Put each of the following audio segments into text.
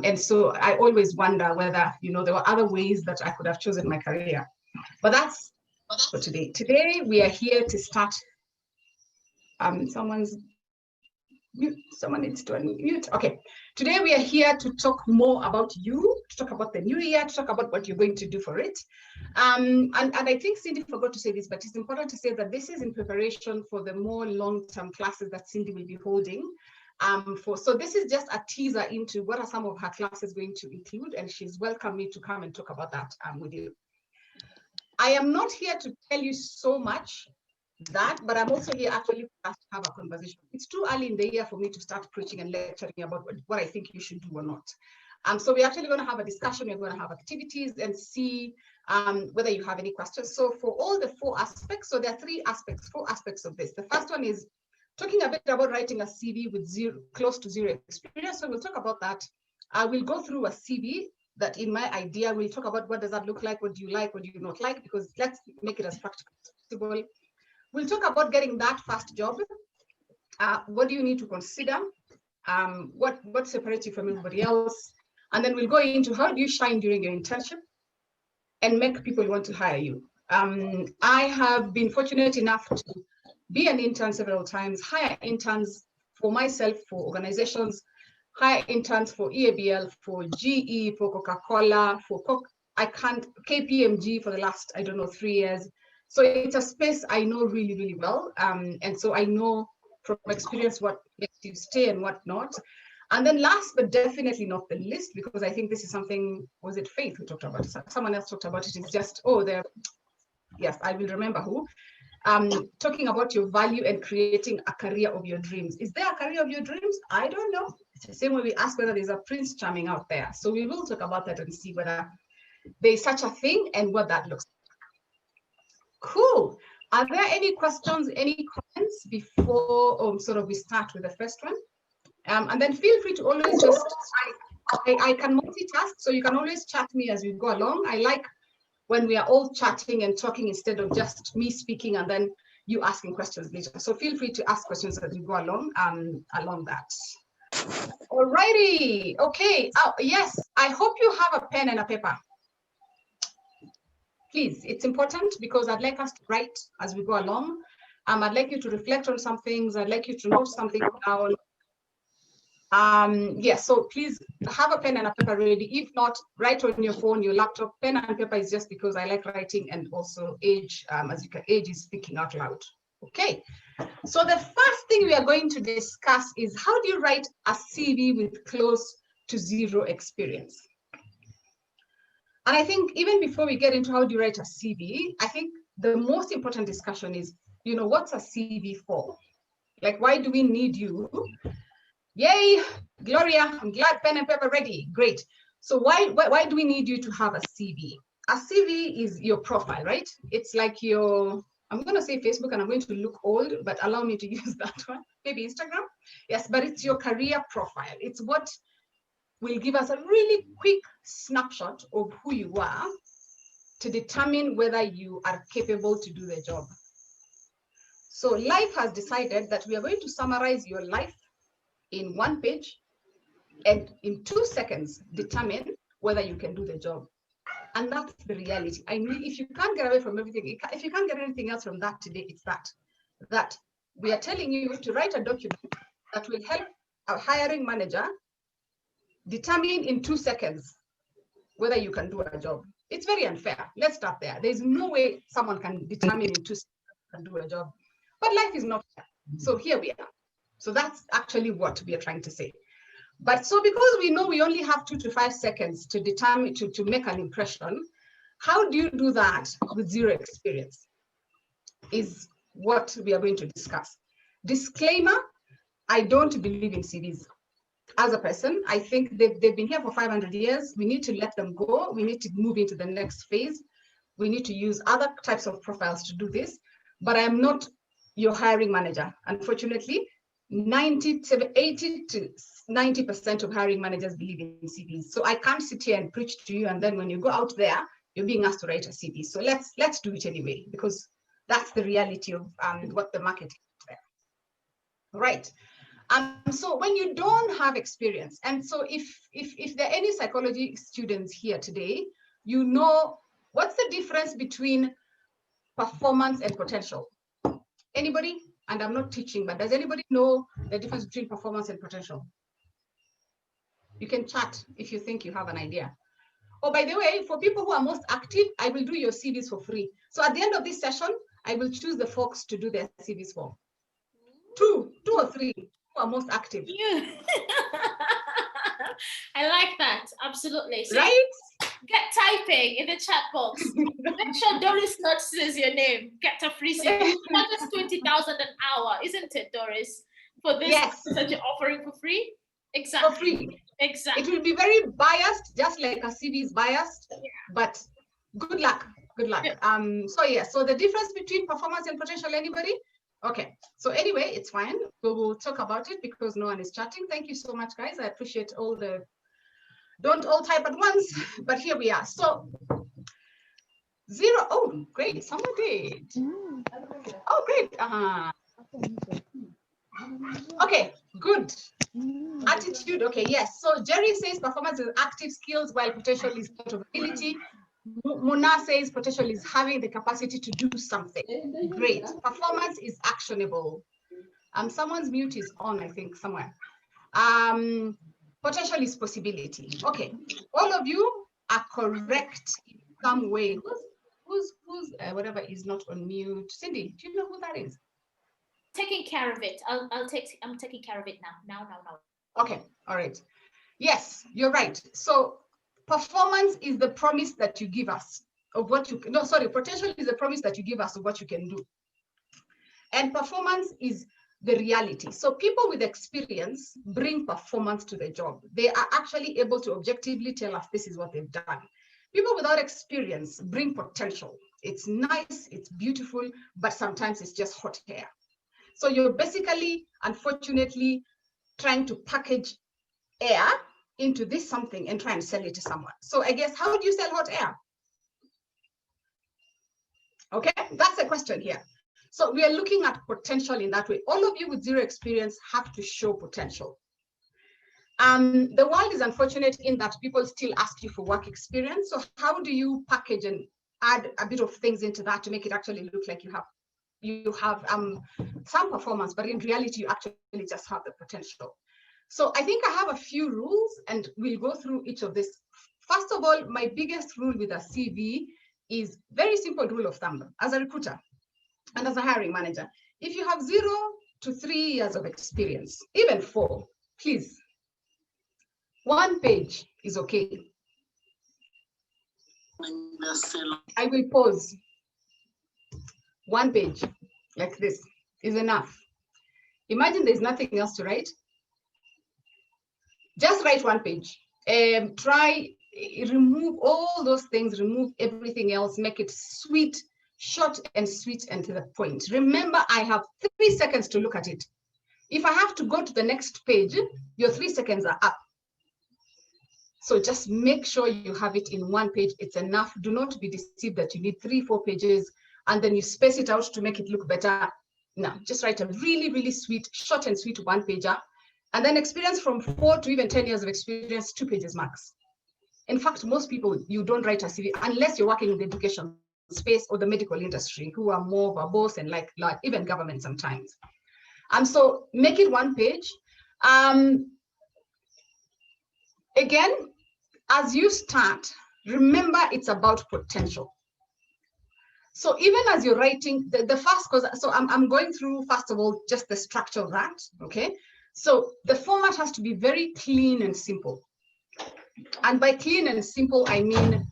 And so I always wonder whether, there were other ways that I could have chosen my career. But that's for today. Today, we are here to start. Someone needs to unmute. Okay. Today, we are here to talk more about you, to talk about the new year, to talk about what you're going to do for it. And I think Cindy forgot to say this, but it's important to say that this is in preparation for the more long-term classes that Cindy will be holding. So this is just a teaser into what are some of her classes going to include, and she's welcomed me to come and talk about that with you. I am not here to tell you so much but I'm also here actually for us to have a conversation. It's too early in the year for me to start preaching and lecturing about what I think you should do or not. So we're actually going to have a discussion, we're going to have activities and see whether you have any questions. So for all the 4 aspects, so there are 4 aspects of this. The first one is talking a bit about writing a CV with close to zero experience. So we'll talk about that. We'll go through a CV that in my idea, we'll talk about what does that look like, what do you like, what do you not like, because let's make it as practical as possible. We'll talk about getting that first job. What do you need to consider? What separates you from everybody else? And then we'll go into how do you shine during your internship and make people want to hire you. I have been fortunate enough to be an intern several times, hire interns for myself, for organizations, hire interns for EABL, for GE, for Coca-Cola, for KPMG for the last, 3 years. So it's a space I know really, really well. And so I know from experience what makes you stay and what not. And then last, but definitely not the least, because I think this is something, was it Faith who talked about it? Someone else talked about it. It's just, yes, I will remember who. Talking about your value and creating a career of your dreams. Is there a career of your dreams? I don't know. It's the same way we ask whether there's a Prince Charming out there. So we will talk about that and see whether there's such a thing and what that looks like. Cool. Are there any questions, any comments before we start with the first one? And then feel free to always just, I can multitask, so you can always chat me as we go along. I like when we are all chatting and talking instead of just me speaking and then you asking questions later. So feel free to ask questions as you go along that. Alrighty, okay. Oh, yes, I hope you have a pen and a paper. Please, it's important because I'd like us to write as we go along. I'd like you to reflect on some things. I'd like you to note something down. Yes, so please have a pen and a paper ready. If not, write on your phone, your laptop. Pen and paper is just because I like writing, and also age, as you can, age is speaking out loud. Okay, so the first thing we are going to discuss is how do you write a CV with close to zero experience? And I think even before we get into how do you write a CV, I think the most important discussion is, what's a CV for? Like, why do we need you? Yay, Gloria, I'm glad pen and paper ready. Great. So why do we need you to have a CV? A CV is your profile, right? It's like your, I'm going to say Facebook and I'm going to look old, but allow me to use that one. Maybe Instagram. Yes, but it's your career profile. It's what will give us a really quick snapshot of who you are to determine whether you are capable to do the job. So life has decided that we are going to summarize your life in 1 page and in 2 seconds determine whether you can do the job. And that's the reality. I mean, if you can't get away from everything, if you can't get anything else from that today, it's that we are telling you to write a document that will help a hiring manager determine in 2 seconds whether you can do a job. It's very unfair. Let's start there. There's no way someone can determine in 2 seconds can do a job. But life is not fair. So here we are. So that's actually what we are trying to say. But so because we know we only have 2 to 5 seconds to determine, to make an impression, how do you do that with zero experience is what we are going to discuss. Disclaimer, I don't believe in CVs. As a person, I think they've been here for 500 years. We need to let them go. We need to move into the next phase. We need to use other types of profiles to do this. But I am not your hiring manager. Unfortunately, 80 to 90% of hiring managers believe in CVs. So I can't sit here and preach to you, and then when you go out there, you're being asked to write a CV. So let's do it anyway, because that's the reality of what the market is there. Right. So when you don't have experience, and so if there are any psychology students here today, you know what's the difference between performance and potential? Anybody? And I'm not teaching, but does anybody know the difference between performance and potential? You can chat if you think you have an idea. Oh, by the way, for people who are most active, I will do your CVs for free. So at the end of this session, I will choose the folks to do their CVs for. Two or three who are most active. You. I like that. Absolutely. So right? Get typing in the chat box. Make sure Doris notices your name. Get a free CV. Not just 20,000 an hour, isn't it, Doris? For this that you're offering for free? Exactly. For free. Exactly. It will be very biased, just like a CV is biased, but good luck. Good luck. Yeah. So the difference between performance and potential, anybody? Okay. So anyway, it's fine. We will talk about it because no one is chatting. Thank you so much, guys. I appreciate all the, don't all type at once, but here we are. So 0, oh, great, someone did. Oh, great. Okay, good. Attitude, okay, yes. So Jerry says performance is active skills while potential is ability. Mona says potential is having the capacity to do something. Great. Performance is actionable. Someone's mute is on, I think, somewhere. Potential is possibility. Okay, all of you are correct in some way. Who's whatever is not on mute? Cindy, do you know who that is? Taking care of it. I'm taking care of it now. Okay, all right. Yes, you're right. So performance is the promise that you give us of what you can, no, sorry, potential is the promise that you give us of what you can do. And performance is the reality. So people with experience bring performance to the job. They are actually able to objectively tell us this is what they've done. People without experience bring potential. It's nice, it's beautiful, but sometimes it's just hot air. So you're basically, unfortunately, trying to package air into this something and try and sell it to someone. So I guess, how do you sell hot air? Okay, that's the question here. So we are looking at potential in that way. All of you with zero experience have to show potential. The world is unfortunate in that people still ask you for work experience. So how do you package and add a bit of things into that to make it actually look like you have some performance, but in reality, you actually just have the potential. So I think I have a few rules and we'll go through each of this. First of all, my biggest rule with a CV is very simple rule of thumb. As a recruiter and as a hiring manager, if you have 0 to 3 years of experience, even 4, please, 1 page is okay. I will pause. 1 page like this is enough. Imagine there's nothing else to write. Just write 1 page. Try, remove all those things, remove everything else, make it sweet, short and sweet and to the point. Remember, I have 3 seconds to look at it. If I have to go to the next page, your 3 seconds are up. So just make sure you have it in 1 page. It's enough. Do not be deceived that you need 3-4 pages and then you space it out to make it look better. No, just write a really, really sweet, short and sweet 1-pager. And then experience from 4 to even 10 years of experience, 2 pages max. In fact, most people, you don't write a CV unless you're working in the education space or the medical industry, who are more verbose and like even government sometimes. So make it 1 page. Again, as you start, remember it's about potential. So even as you're writing the first, so I'm going through, first of all, just the structure of that, okay? So the format has to be very clean and simple. And by clean and simple, I mean,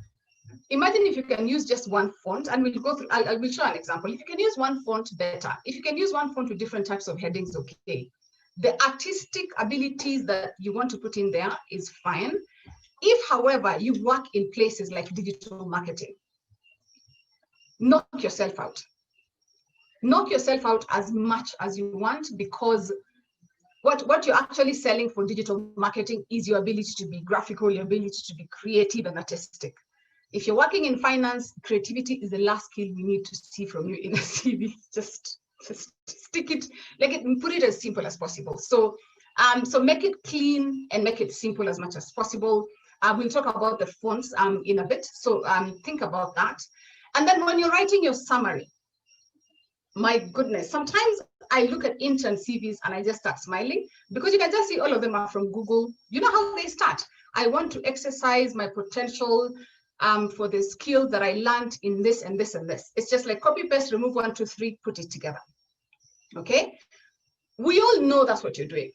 imagine if you can use just 1 font, and we'll go through, I will show an example. If you can use 1 font, better. If you can use 1 font with different types of headings, okay. The artistic abilities that you want to put in there is fine. If, however, you work in places like digital marketing, knock yourself out. Knock yourself out as much as you want, because what you're actually selling for digital marketing is your ability to be graphical, your ability to be creative and artistic. If you're working in finance, creativity is the last skill we need to see from you in a CV. Just stick it, like it, put it as simple as possible. So So make it clean and make it simple as much as possible. We'll talk about the fonts in a bit. So think about that. And then when you're writing your summary, my goodness, sometimes I look at intern CVs and I just start smiling because you can just see all of them are from Google. You know how they start. I want to exercise my potential for the skills that I learned in this and this and this. It's just like copy, paste, remove 1, 2, 3, put it together. Okay. We all know that's what you're doing.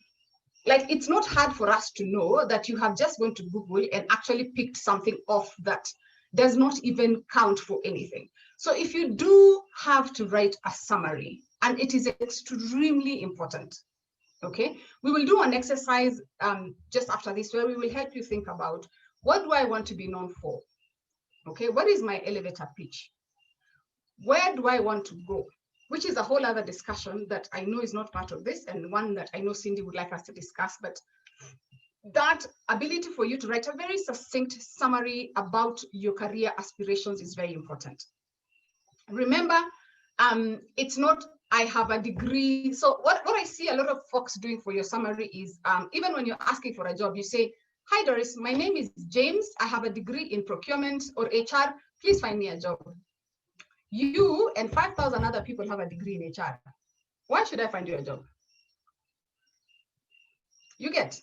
Like, it's not hard for us to know that you have just gone to Google and actually picked something off that does not even count for anything. So if you do have to write a summary, and it is extremely important, okay? We will do an exercise just after this where we will help you think about, what do I want to be known for? Okay, what is my elevator pitch? Where do I want to go? Which is a whole other discussion that I know is not part of this, and one that I know Cindy would like us to discuss, but that ability for you to write a very succinct summary about your career aspirations is very important. Remember, it's not, I have a degree. So what I see a lot of folks doing for your summary is, even when you're asking for a job, you say, hi, Doris, my name is James. I have a degree in procurement or HR. Please find me a job. You and 5,000 other people have a degree in HR. Why should I find you a job? You get,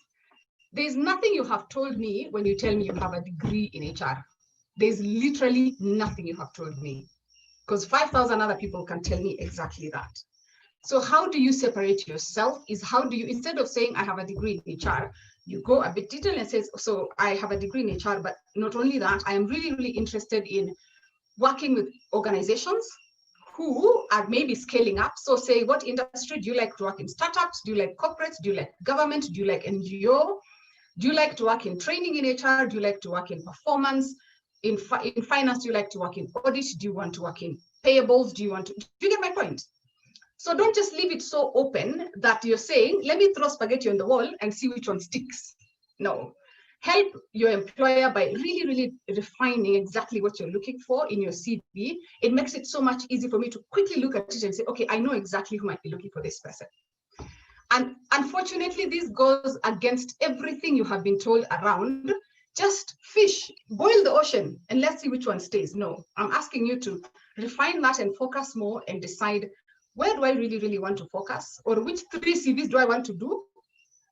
there's nothing you have told me when you tell me you have a degree in HR. There's literally nothing you have told me, because 5,000 other people can tell me exactly that. So how do you separate yourself is how do you, instead of saying I have a degree in HR, you go a bit detailed and says, so I have a degree in HR, but not only that, I am really, really interested in working with organizations who are maybe scaling up. So say, what industry do you like to work in? Startups? Do you like corporates? Do you like government? Do you like NGO? Do you like to work in training in HR? Do you like to work in performance? In finance, do you like to work in audit? Do you want to work in payables? Do you get my point? So don't just leave it so open that you're saying, let me throw spaghetti on the wall and see which one sticks. No. Help your employer by really, really refining exactly what you're looking for in your CV. It makes it so much easier for me to quickly look at it and say, okay, I know exactly who might be looking for this person. And unfortunately, this goes against everything you have been told around. Just fish, boil the ocean, and let's see which one stays. No, I'm asking you to refine that and focus more and decide, where do I really, really want to focus? Or which 3 CVs do I want to do?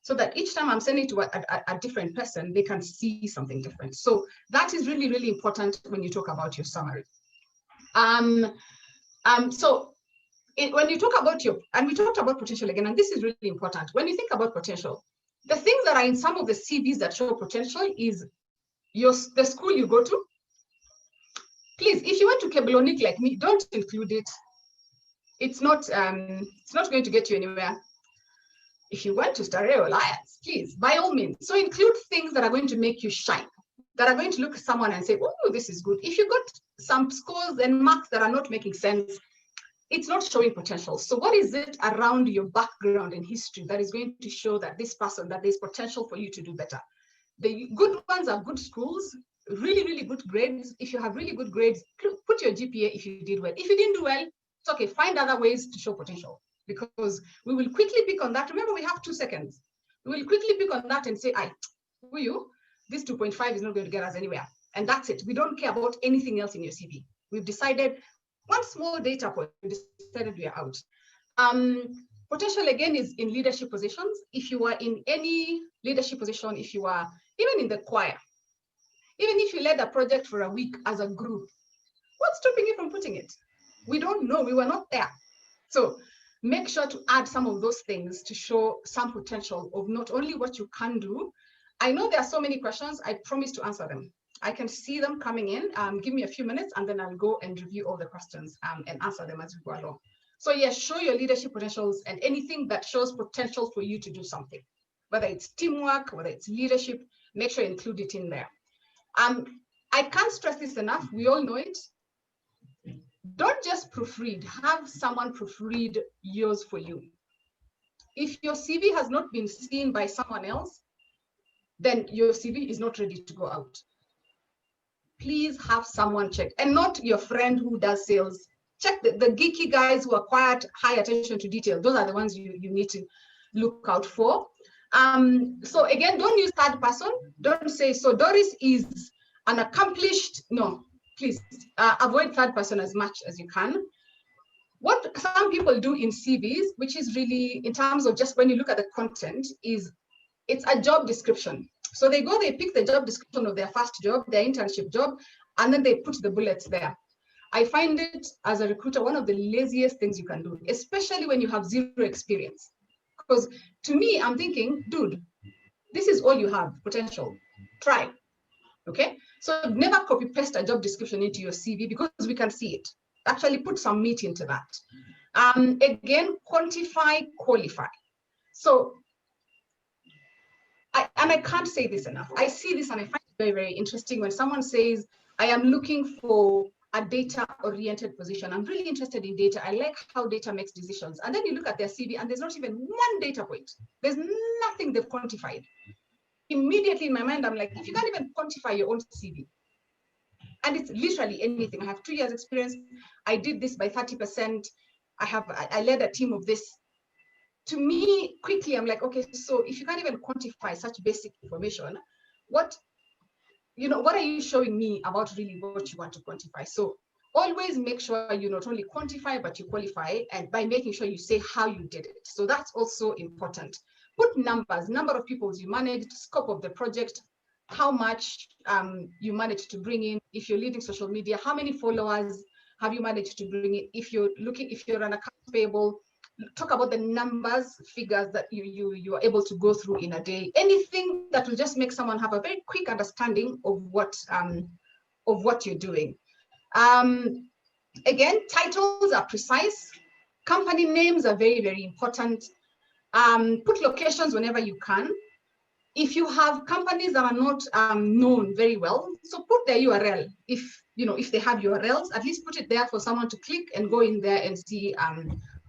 So that each time I'm sending to a different person, they can see something different. So that is really, really important when you talk about your summary. When you talk about and we talked about potential again, and this is really important. When you think about potential, the things that are in some of the CVs that show potential is the school you go to. Please, if you went to Keblonik like me, don't include it. It's not going to get you anywhere. If you went to Stereo Alliance, please, by all means. So include things that are going to make you shine, that are going to look at someone and say, oh, this is good. If you got some scores and marks that are not making sense, it's not showing potential. So what is it around your background and history that is going to show that this person, that there's potential for you to do better? The good ones are good schools, really, really good grades. If you have really good grades, put your GPA if you did well. If you didn't do well, it's okay. Find other ways to show potential, because we will quickly pick on that. Remember, we have 2 seconds. We will quickly pick on that and say, who are you? This 2.5 is not going to get us anywhere. And that's it. We don't care about anything else in your CV. We've decided one small data point, we decided we are out. Potential again is in leadership positions. If you are in any leadership position, if you are even in the choir, even if you led a project for a week as a group, what's stopping you from putting it? We don't know, we were not there. So make sure to add some of those things to show some potential of not only what you can do. I know there are so many questions, I promise to answer them. I can see them coming in. Give me a few minutes and then I'll go and review all the questions and answer them as we go along. So yes, show your leadership potentials and anything that shows potential for you to do something, whether it's teamwork, whether it's leadership, make sure you include it in there. I can't stress this enough, we all know it. Don't just proofread, have someone proofread yours for you. If your CV has not been seen by someone else, then your CV is not ready to go out. Please have someone check, and not your friend who does sales. Check the geeky guys who are quiet, high attention to detail. Those are the ones you need to look out for. So again, don't use third person. Don't say, so Doris is an accomplished, no, please avoid third person as much as you can. What some people do in CVs, which is really, in terms of just when you look at the content, is it's a job description. So they pick the job description of their first job, their internship job, and then they put the bullets there. I find it, as a recruiter, one of the laziest things you can do, especially when you have zero experience. Because to me, I'm thinking, dude, this is all you have, potential. Try, okay? So never copy paste a job description into your CV because we can see it. Actually put some meat into that. Again, quantify, qualify. So, I can't say this enough. I see this and I find it very, very interesting when someone says, I am looking for a data-oriented position. I'm really interested in data. I like how data makes decisions. And then you look at their CV and there's not even one data point. There's nothing they've quantified. Immediately in my mind, I'm like, if you can't even quantify your own CV, and it's literally anything. I have 2 years experience. I did this by 30%. I led a team of this. To me, quickly, I'm like, okay, so if you can't even quantify such basic information, what are you showing me about really what you want to quantify? So always make sure you not only quantify, but you qualify, and by making sure you say how you did it. So that's also important. Put numbers, number of people you managed, scope of the project, how much you managed to bring in. If you're leading social media, how many followers have you managed to bring in? If you're an account payable, talk about the numbers, figures that you are able to go through in a day. Anything that will just make someone have a very quick understanding of what you're doing. Again, titles are precise. Company names are very, very important. Put locations whenever you can. If you have companies that are not known very well, so put their URL. If they have URLs, at least put it there for someone to click and go in there and see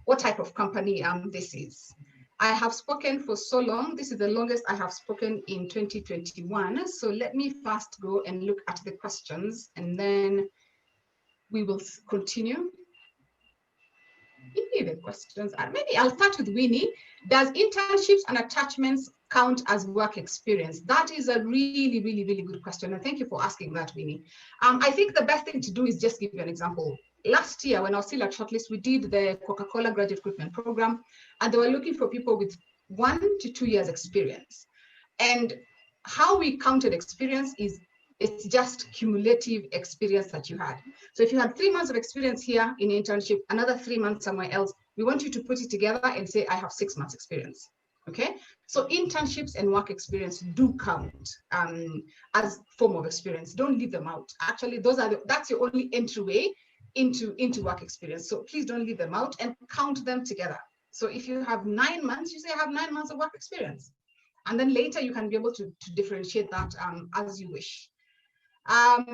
what type of company this is. I have spoken for so long. This is the longest I have spoken in 2021. So let me first go and look at the questions and then we will continue. The questions are, maybe I'll start with Winnie. Does internships and attachments count as work experience? That is a really, really, really good question. And thank you for asking that, Winnie. I think the best thing to do is just give you an example. Last year, when I was still at Shortlist, we did the Coca-Cola Graduate Recruitment Program, and they were looking for people with 1 to 2 years experience. And how we counted experience is it's just cumulative experience that you had. So if you had 3 months of experience here in internship, another 3 months somewhere else, we want you to put it together and say, I have 6 months experience. Okay, so internships and work experience do count as form of experience. Don't leave them out. Actually, that's your only entryway into work experience. So please don't leave them out and count them together. So if you have 9 months, you say I have 9 months of work experience. And then later you can be able to differentiate that as you wish. How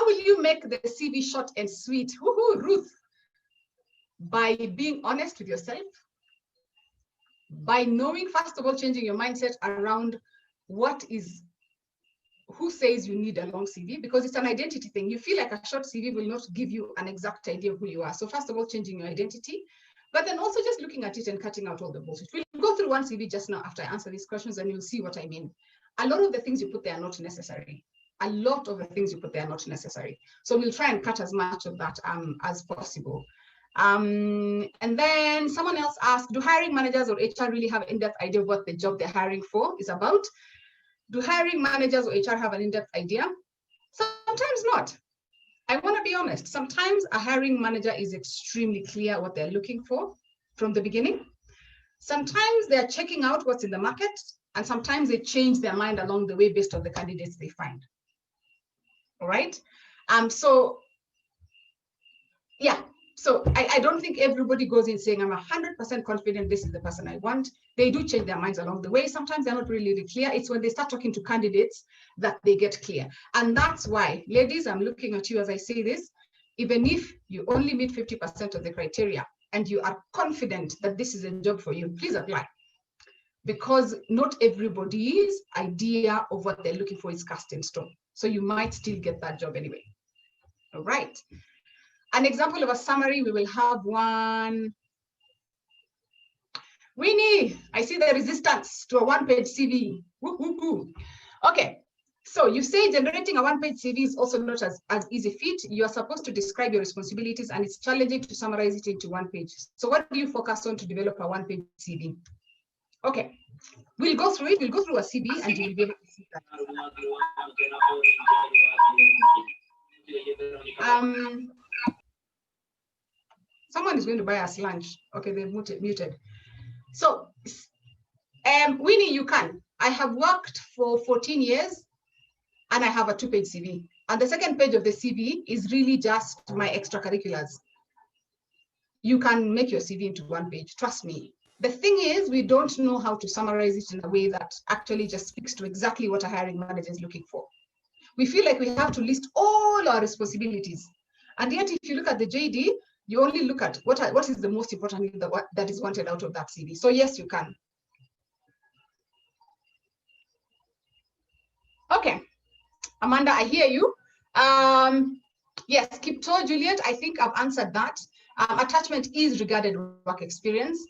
will you make the CV short and sweet? Woohoo, Ruth. By being honest with yourself, by knowing, first of all, changing your mindset around who says you need a long CV, because it's an identity thing. You feel like a short CV will not give you an exact idea of who you are. So first of all, changing your identity, but then also just looking at it and cutting out all the bullshit. We'll go through one CV just now after I answer these questions and you'll see what I mean. A lot of the things you put there are not necessary. A lot of the things you put there are not necessary. So we'll try and cut as much of that as possible. And then someone else asked, do hiring managers or HR really have an in-depth idea of what the job they're hiring for is about? Do hiring managers or HR have an in-depth idea? Sometimes not. I want to be honest. Sometimes a hiring manager is extremely clear what they're looking for from the beginning. Sometimes they're checking out what's in the market, and sometimes they change their mind along the way based on the candidates they find. All right. So I don't think everybody goes in saying I'm 100% confident this is the person I want. They do change their minds along the way. Sometimes they're not really clear. It's when they start talking to candidates that they get clear. And that's why, ladies, I'm looking at you as I say this, even if you only meet 50% of the criteria and you are confident that this is a job for you, please apply. Because not everybody's idea of what they're looking for is cast in stone. So you might still get that job anyway. All right. An example of a summary, we will have one. Winnie, I see the resistance to a one-page CV. Woo, woo, woo. Okay, so you say generating a one-page CV is also not as easy feat. You are supposed to describe your responsibilities, and it's challenging to summarize it into one page. So what do you focus on to develop a one-page CV? Okay, we'll go through it. We'll go through a CV, and you'll be able to see that. Someone is going to buy us lunch. Okay, they've muted. So, Winnie, you can. I have worked for 14 years and I have a 2-page CV. And the second page of the CV is really just my extracurriculars. You can make your CV into one page, trust me. The thing is, we don't know how to summarize it in a way that actually just speaks to exactly what a hiring manager is looking for. We feel like we have to list all our responsibilities. And yet, if you look at the JD, you only look at what is the most important thing that is wanted out of that CV. So yes, you can. Okay, Amanda, I hear you. Yes, Kipto, Juliet, I think I've answered that. Attachment is regarded work experience.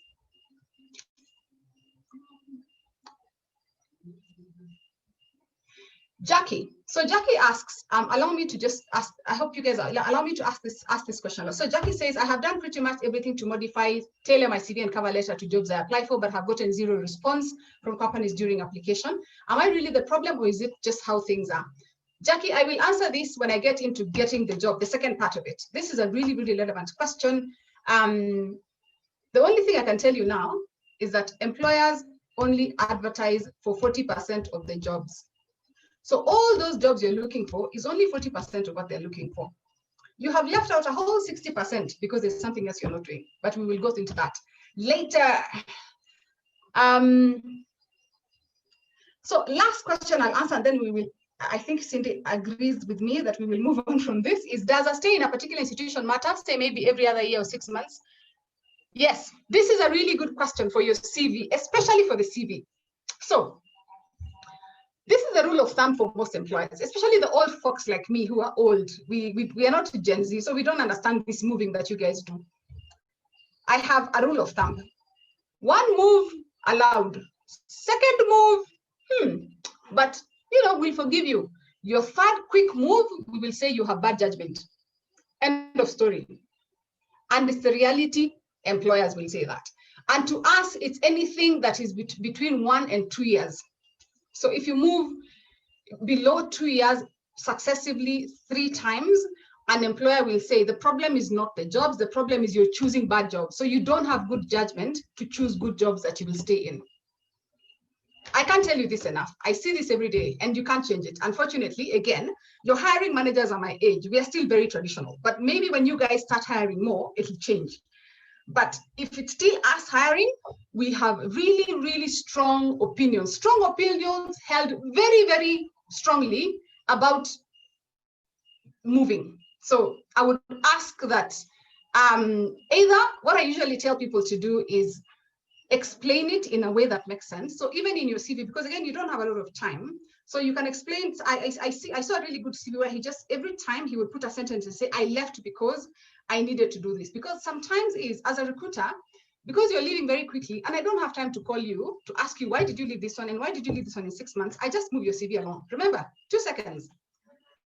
Jackie. So Jackie asks, allow me to just ask, I hope you guys allow me to ask this question. So Jackie says, I have done pretty much everything to modify, tailor my CV and cover letter to jobs I apply for, but have gotten zero response from companies during application. Am I really the problem, or is it just how things are? Jackie, I will answer this when I get into getting the job, the second part of it. This is a really, really relevant question. The only thing I can tell you now is that employers only advertise for 40% of the jobs. So all those jobs you're looking for is only 40% of what they're looking for. You have left out a whole 60% because there's something else you're not doing, but we will go into that later. So last question I'll answer, and then we will, I think Cindy agrees with me that we will move on from this, is does a stay in a particular institution matter, say maybe every other year or 6 months? Yes, this is a really good question for your CV, especially for the CV. So this is the rule of thumb for most employers, especially the old folks like me who are old. We are not Gen Z, so we don't understand this moving that you guys do. I have a rule of thumb. 1 move allowed. Second move, but we'll forgive you. Your 3rd quick move, we will say you have bad judgment. End of story. And it's the reality, employers will say that. And to us, it's anything that is between 1 and 2 years. So if you move below 2 years successively 3 times, an employer will say the problem is not the jobs, the problem is you're choosing bad jobs. So you don't have good judgment to choose good jobs that you will stay in. I can't tell you this enough. I see this every day and you can't change it. Unfortunately, again, your hiring managers are my age. We are still very traditional, but maybe when you guys start hiring more, it'll change. But if it's still us hiring, we have really, really strong opinions held very, very strongly about moving. So I would ask that either what I usually tell people to do is explain it in a way that makes sense. So even in your CV, because again, you don't have a lot of time, so you can explain. I saw a really good CV where he just every time he would put a sentence and say, I left because I needed to do this. Because sometimes as a recruiter, because you're leaving very quickly and I don't have time to call you to ask you, why did you leave this one and why did you leave this one in 6 months? I just move your CV along. Remember, 2 seconds.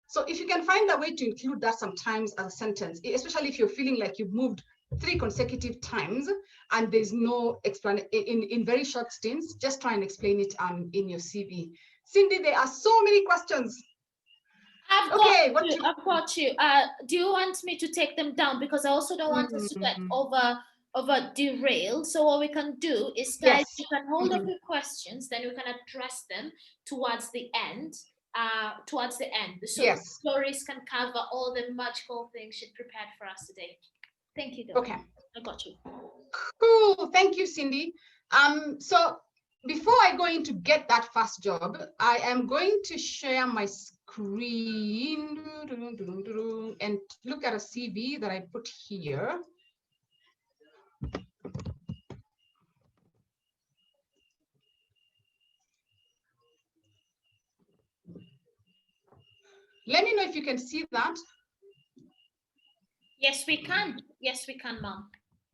So if you can find a way to include that sometimes as a sentence, especially if you're feeling like you've moved 3 consecutive times and there's no explanation in very short stints, just try and explain it in your CV. Cindy, there are so many questions. I've got you. Do you want me to take them down? Because I also don't want us to get over derailed. So what we can do is that you can hold up your questions, then we can address them towards the end. So Doris can cover all the magical things she prepared for us today. Thank you, Doris. Okay. I got you. Cool. Thank you, Cindy. So before I go in to get that first job, I am going to share my screen and look at a CV that I put here. Let me know if you can see that. Yes, we can. Yes, we can, Mom.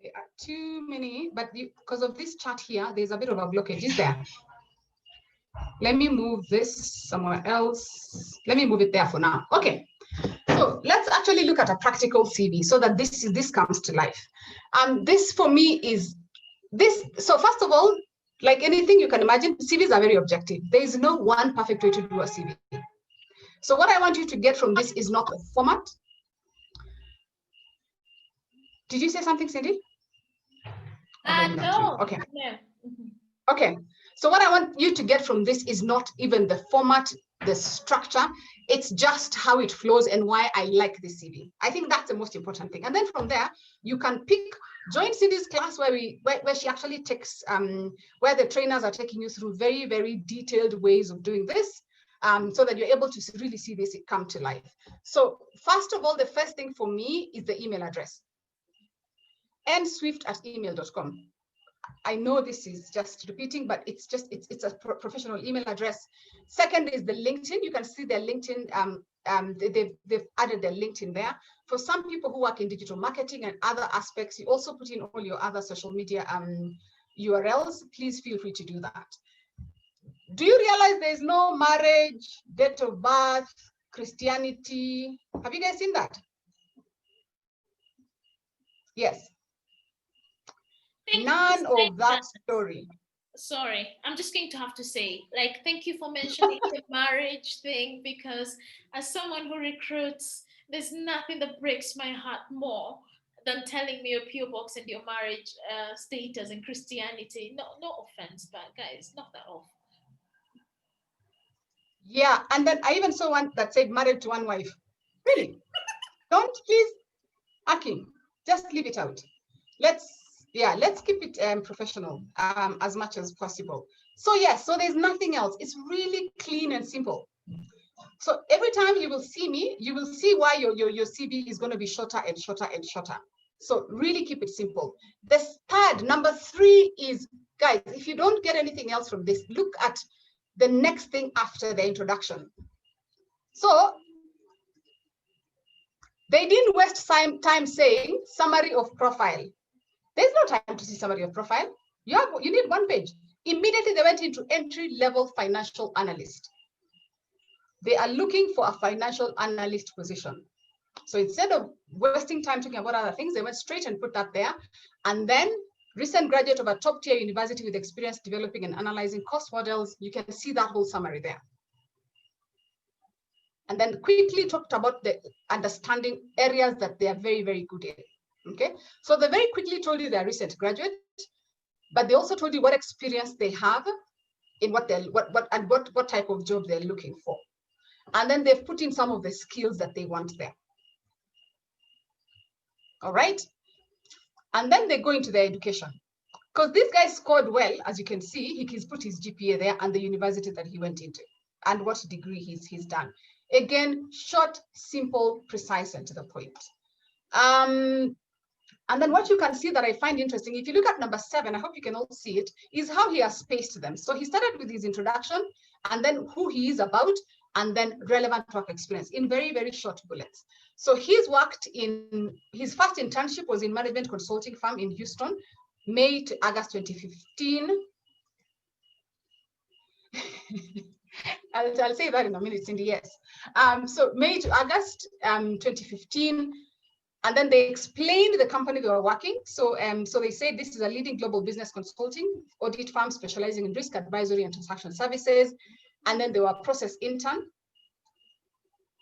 There are too many, but because of this chart here, there's a bit of a blockage, is there? Let me move this somewhere else. Let me move it there for now. Okay. So let's actually look at a practical CV so that this comes to life. This for me is this. So first of all, like anything you can imagine, CVs are very objective. There is no one perfect way to do a CV. So what I want you to get from this is not the format. Did you say something, Cindy? No. Okay. No. Okay. So what I want you to get from this is not even the format, the structure, it's just how it flows and why I like this CV. I think that's the most important thing. And then from there, you can join Cindy's class where she actually takes, where the trainers are taking you through very, very detailed ways of doing this, so that you're able to really see this come to life. So first of all, the first thing for me is the email address, nswift@email.com. I know this is just repeating, but it's a professional email address. Second is the LinkedIn. You can see their LinkedIn. They've added their LinkedIn there. For some people who work in digital marketing and other aspects, you also put in all your other social media URLs. Please feel free to do that. Do you realize there's no marriage, date of birth, Christianity? Have you guys seen that? Yes. None of that story. Sorry, I'm just going to have to say, like, thank you for mentioning the marriage thing, because as someone who recruits, there's nothing that breaks my heart more than telling me your PO box and your marriage status and Christianity. No offense, but guys, not that off. Yeah, and then I even saw one that said married to one wife. Really? Don't, please, Aki, just leave it out. Let's keep it professional as much as possible. So yes, so there's nothing else. It's really clean and simple. So every time you will see me, you will see why your CV is going to be shorter and shorter and shorter. So really keep it simple. The number 3 is, guys, if you don't get anything else from this, look at the next thing after the introduction. So they didn't waste time saying summary of profile. There's no time to see summary of profile. You need 1 page. Immediately they went into entry-level financial analyst. They are looking for a financial analyst position. So instead of wasting time talking about other things, they went straight and put that there. And then recent graduate of a top-tier university with experience developing and analyzing cost models. You can see that whole summary there. And then quickly talked about the understanding areas that they are very, very good in. Okay, so they very quickly told you they're recent graduate, but they also told you what experience they have in what type of job they're looking for. And then they've put in some of the skills that they want there. All right. And then they go into their education. Because this guy scored well, as you can see, he's put his GPA there and the university that he went into and what degree he's done. Again, short, simple, precise, and to the point. And then what you can see that I find interesting, if you look at number 7, I hope you can all see it, is how he has spaced them. So he started with his introduction and then who he is about, and then relevant work experience in very, very short bullets. So he's worked his first internship was in management consulting firm in Houston, May to August 2015. I'll say that in a minute, Cindy, yes. So May to August 2015. And then they explained the company they were working. So, so they said this is a leading global business consulting audit firm specializing in risk advisory and transaction services. And then they were a process intern.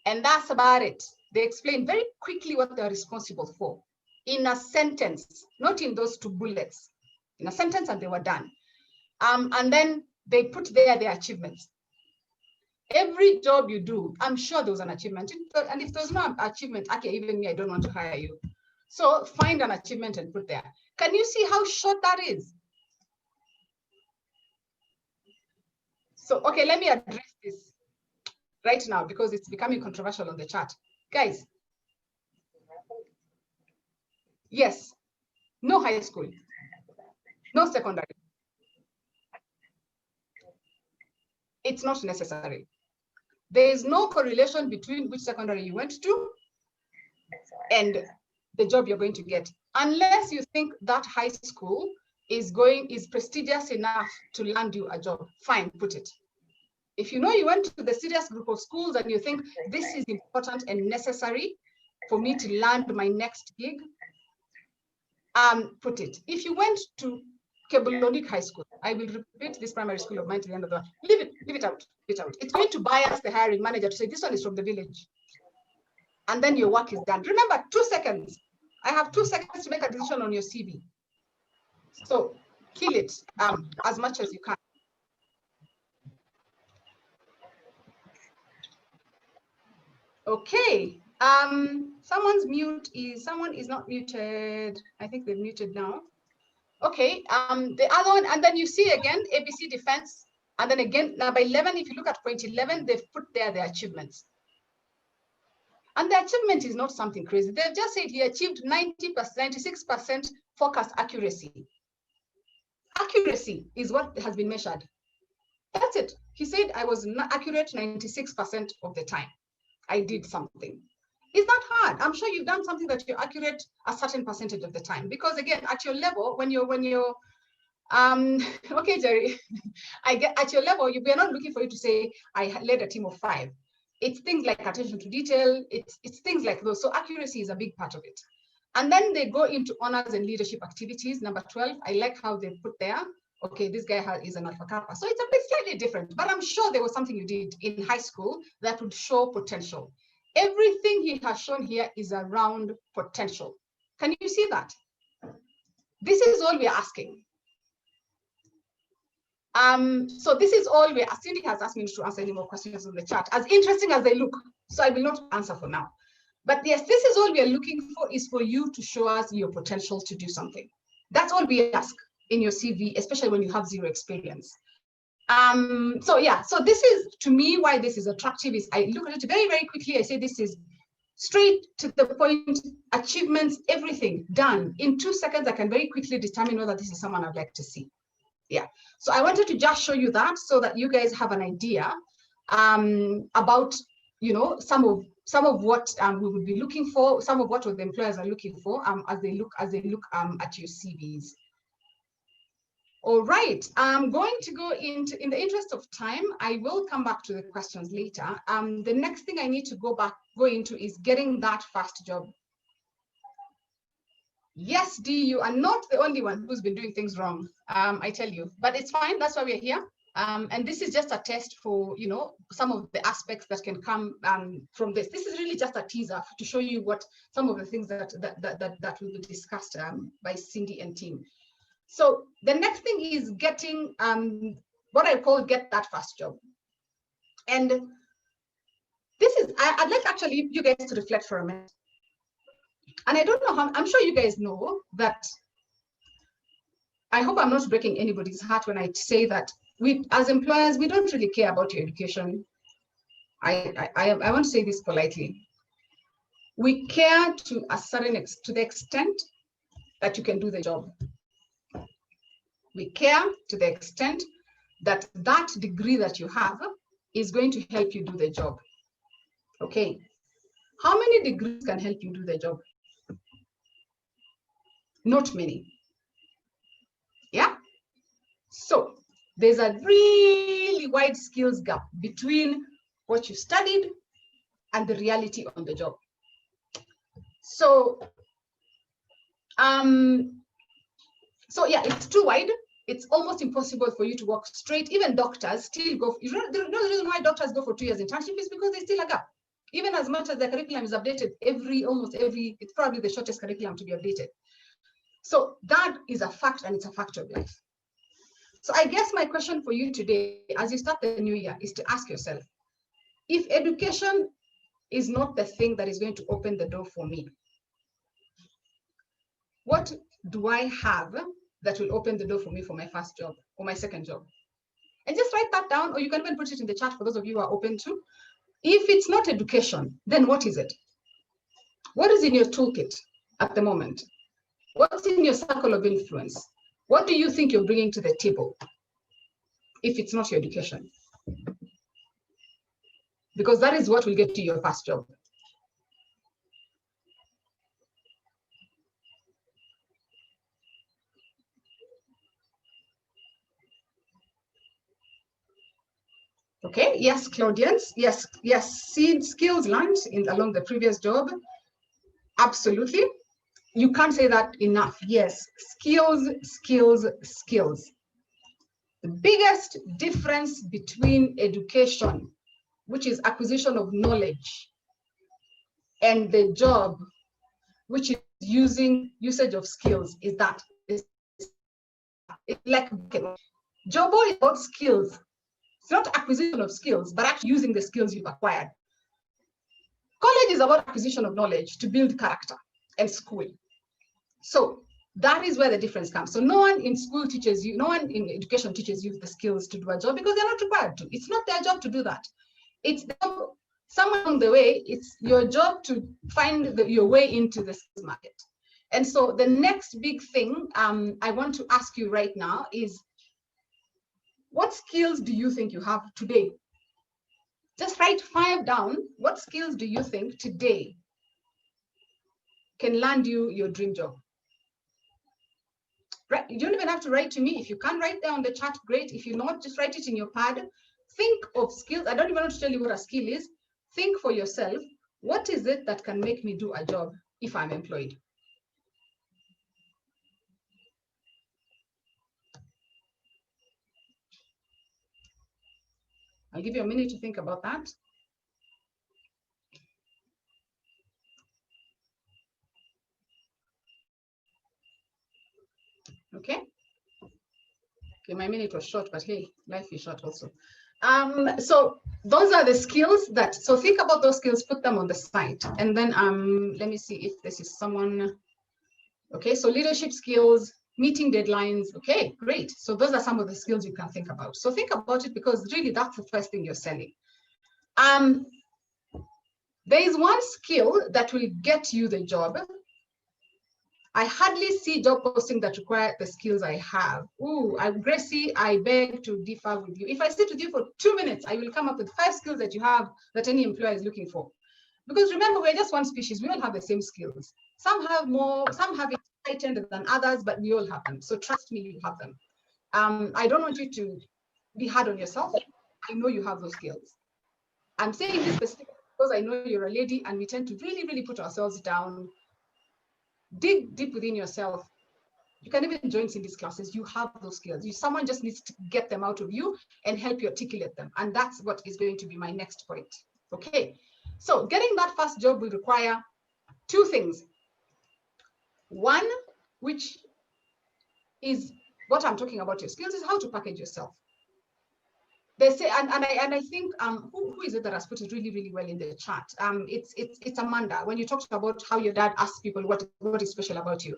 And that's about it. They explained very quickly what they're responsible for in a sentence, not in those 2 bullets, in a sentence, and they were done. And then they put there their achievements. Every job you do, I'm sure there was an achievement. And if there's no achievement, okay, even me, I don't want to hire you. So find an achievement and put there. Can you see how short that is? So, okay, let me address this right now because it's becoming controversial on the chat. Guys, yes, no high school, no secondary. It's not necessary. There is no correlation between which secondary you went to and the job you're going to get. unless you think that high school is prestigious enough to land you a job, fine, put it. If you know you went to the serious group of schools and you think this is important and necessary for me to land my next gig, put it. If you went to Kebolonik High School, I will repeat this primary school of mine to the end of the one. Leave it out. It's going to bias the hiring manager to say this one is from the village. And then your work is done. Remember, 2 seconds. I have 2 seconds to make a decision on your CV. So kill it as much as you can. Okay. Someone is not muted. I think they're muted now. Okay. The other one, and then you see again ABC Defense, and then again number 11. If you look at point 11, they've put there the achievements. And the achievement is not something crazy. They've just said he achieved 96% forecast accuracy. Accuracy is what has been measured. That's it. He said I was accurate 96% of the time. I did something. It's not hard. I'm sure you've done something that you're accurate a certain percentage of the time. Because again, at your level, when you're okay, Jerry, I get at your level, we're not looking for you to say I led a team of 5. It's things like attention to detail. It's things like those. So accuracy is a big part of it. And then they go into honors and leadership activities. Number 12, I like how they put there. Okay, this guy is an Alpha Kappa. So it's a bit slightly different, but I'm sure there was something you did in high school that would show potential. Everything he has shown here is around potential. Can you see that? This is all we're asking. So this is all we're asking. Cindy has asked me to answer any more questions in the chat, as interesting as they look. So I will not answer for now. But yes, this is all we are looking for, is for you to show us your potential to do something. That's all we ask in your CV, especially when you have 0 experience. So yeah, so this is, to me, why this is attractive is I look at it very, very quickly. I say this is straight to the point, achievements, everything done. In 2 seconds, I can very quickly determine whether this is someone I'd like to see. Yeah, so I wanted to just show you that so that you guys have an idea about, you know, some of what we would be looking for, some of what the employers are looking for as they look at your CVs. All right, I'm going to go into, in the interest of time, I will come back to the questions later. The next thing I need to go into is getting that first job. Yes, Dee, you are not the only one who's been doing things wrong, I tell you, but it's fine. That's why we're here. And this is just a test for, you know, some of the aspects that can come from this. This is really just a teaser to show you what some of the things that will be discussed by Cindy and team. So the next thing is getting what I call get that first job. And this is, I'd like actually you guys to reflect for a minute. And I don't know how, I'm sure you guys know that, I hope I'm not breaking anybody's heart when I say that we, as employers, we don't really care about your education. I want to say this politely. We care to a certain to the extent that you can do the job. We care to the extent that that degree that you have is going to help you do the job. Okay. How many degrees can help you do the job? Not many. Yeah. So there's a really wide skills gap between what you studied and the reality on the job. So, so yeah, it's too wide. It's almost impossible for you to walk straight. Even doctors still go, you know, the reason why doctors go for 2 years internship is because there's still a gap. Even as much as the curriculum is updated almost every, it's probably the shortest curriculum to be updated. So that is a fact, and it's a fact of life. So I guess my question for you today, as you start the new year, is to ask yourself, if education is not the thing that is going to open the door for me, what do I have that will open the door for me for my first job or my second job? And just write that down, or you can even put it in the chat for those of you who are open to. If it's not education, then what is it? What is in your toolkit at the moment? What's in your circle of influence? What do you think you're bringing to the table if it's not your education? Because that is what will get you your first job. yes, Claudians. Yes, skills learned along the previous job. Absolutely. You can't say that enough. Yes, skills. The biggest difference between education, which is acquisition of knowledge, and the job, which is usage of skills, is that it's like Jobo is about skills. It's not acquisition of skills, but actually using the skills you've acquired. College is about acquisition of knowledge to build character, and school. So that is where the difference comes. So no one in school teaches you, no one in education teaches you the skills to do a job because they're not required to. It's not their job to do that. It's somewhere along the way, it's your job to find your way into the skills market. And so the next big thing I want to ask you right now is, what skills do you think you have today? Just write 5 down. What skills do you think today can land you your dream job? Right? You don't even have to write to me. If you can't write down the chat, great. If you not, just write it in your pad. Think of skills. I don't even want to tell you what a skill is. Think for yourself, what is it that can make me do a job if I'm employed? I'll give you a minute to think about that. Okay. Okay, my minute was short, but hey, life is short also. So those are the skills that, so think about those skills, put them on the side. And then let me see if this is someone. Okay, so leadership skills, meeting deadlines. Okay, great. So those are some of the skills you can think about. So think about it, because really that's the first thing you're selling. There is one skill that will get you the job. I hardly see job posting that require the skills I have. Ooh, Gracie, I beg to differ with you. If I sit with you for 2 minutes, I will come up with 5 skills that you have that any employer is looking for. Because remember, we're just one species. We all have the same skills. Some have more, some have it heightened than others, but we all have them. So trust me, you have them. I don't want you to be hard on yourself. I know you have those skills. I'm saying this specifically because I know you're a lady and we tend to really, really put ourselves down. Dig deep within yourself. You can even join Cindy's classes. You have those skills. Someone just needs to get them out of you and help you articulate them. And that's what is going to be my next point. Okay. So getting that first job will require 2 things. One, which is what I'm talking about your skills, is how to package yourself. They say, and I think who is it that has put it really, really well in the chat? It's Amanda. When you talked about how your dad asks people what is special about you,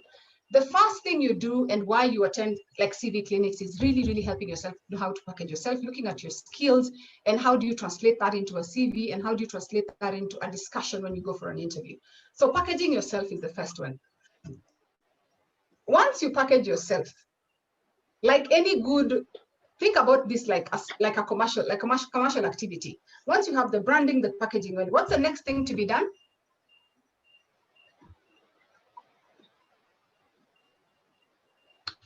the first thing you do and why you attend like CV clinics is really, really helping yourself know how to package yourself, looking at your skills and how do you translate that into a CV and how do you translate that into a discussion when you go for an interview. So packaging yourself is the first one. Once you package yourself, like any good, think about this like a commercial activity. Once you have the branding, the packaging, what's the next thing to be done?